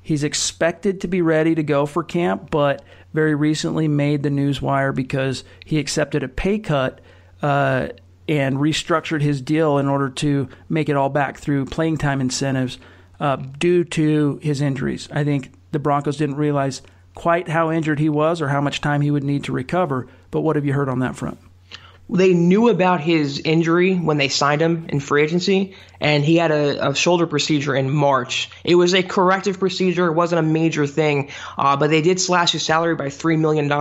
He's expected to be ready to go for camp, but very recently made the news wire because he accepted a pay cut and restructured his deal in order to make it all back through playing time incentives due to his injuries. I think the Broncos didn't realize quite how injured he was or how much time he would need to recover, but what have you heard on that front?
They knew about his injury when they signed him in free agency, and he had a shoulder procedure in March. It was a corrective procedure. It wasn't a major thing, but they did slash his salary by $3 million.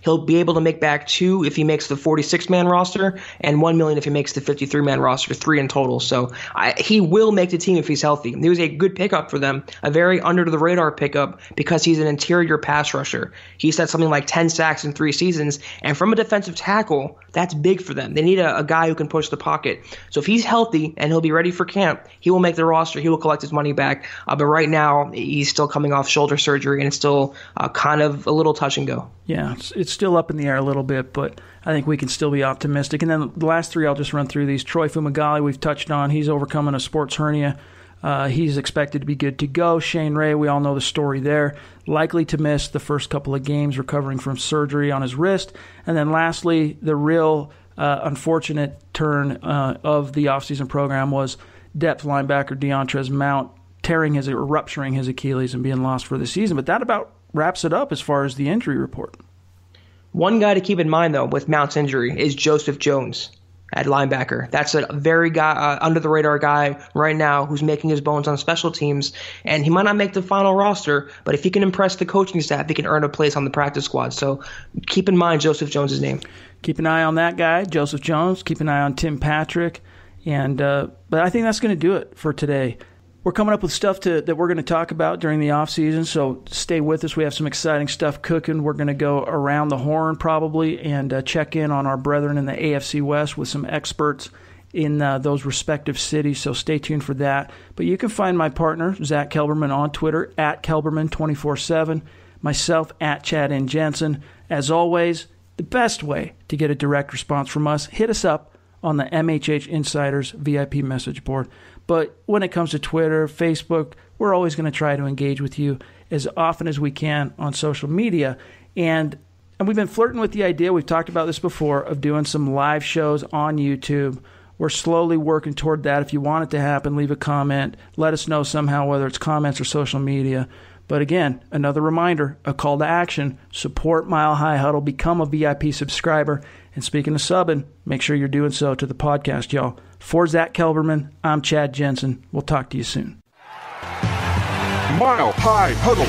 He'll be able to make back $2 million if he makes the 46-man roster and $1 million if he makes the 53-man roster, 3 in total. So he will make the team if he's healthy. It was a good pickup for them, a very under-the-radar pickup because he's an interior pass rusher. He's had something like 10 sacks in 3 seasons, and from a defensive tackle, that's big for them. They need a guy who can push the pocket. So if he's healthy and he'll be ready for camp, he will make the roster. He will collect his money back. But right now, he's still coming off shoulder surgery, and it's still kind of a little touch and go.
Yeah, it's still up in the air a little bit, but I think we can still be optimistic. And then the last 3, I'll just run through these. Troy Fumagalli, we've touched on. He's overcoming a sports hernia. He's expected to be good to go. Shane Ray, we all know the story there. Likely to miss the first couple of games, recovering from surgery on his wrist. And then lastly, the real unfortunate turn of the offseason program was depth linebacker Deontrez Mount rupturing his Achilles and being lost for the season. But that about wraps it up as far as the injury report.
One guy to keep in mind, though, with Mount's injury is Joseph Jones at linebacker. That's a very under-the-radar guy right now who's making his bones on special teams, and he might not make the final roster, but if he can impress the coaching staff, he can earn a place on the practice squad. So keep in mind Joseph Jones' name.
Keep an eye on that guy, Joseph Jones. Keep an eye on Tim Patrick. But I think that's going to do it for today. We're coming up with stuff that we're going to talk about during the offseason, so stay with us. We have some exciting stuff cooking. We're going to go around the horn probably and check in on our brethren in the AFC West with some experts in those respective cities, so stay tuned for that. But you can find my partner, Zack Kelberman, on Twitter, at Kelberman247, myself, at Chad N. Jensen. As always, the best way to get a direct response from us, hit us up on the MHH Insiders VIP message board. But when it comes to Twitter, Facebook, we're always going to try to engage with you as often as we can on social media. And we've been flirting with the idea, we've talked about this before, of doing some live shows on YouTube. We're slowly working toward that. If you want it to happen, leave a comment. Let us know somehow, whether it's comments or social media. But again, another reminder, a call to action, support Mile High Huddle, become a VIP subscriber. And speaking of subbing, make sure you're doing so to the podcast, y'all. For Zack Kelberman, I'm Chad Jensen. We'll talk to you soon.
Mile High Huddle.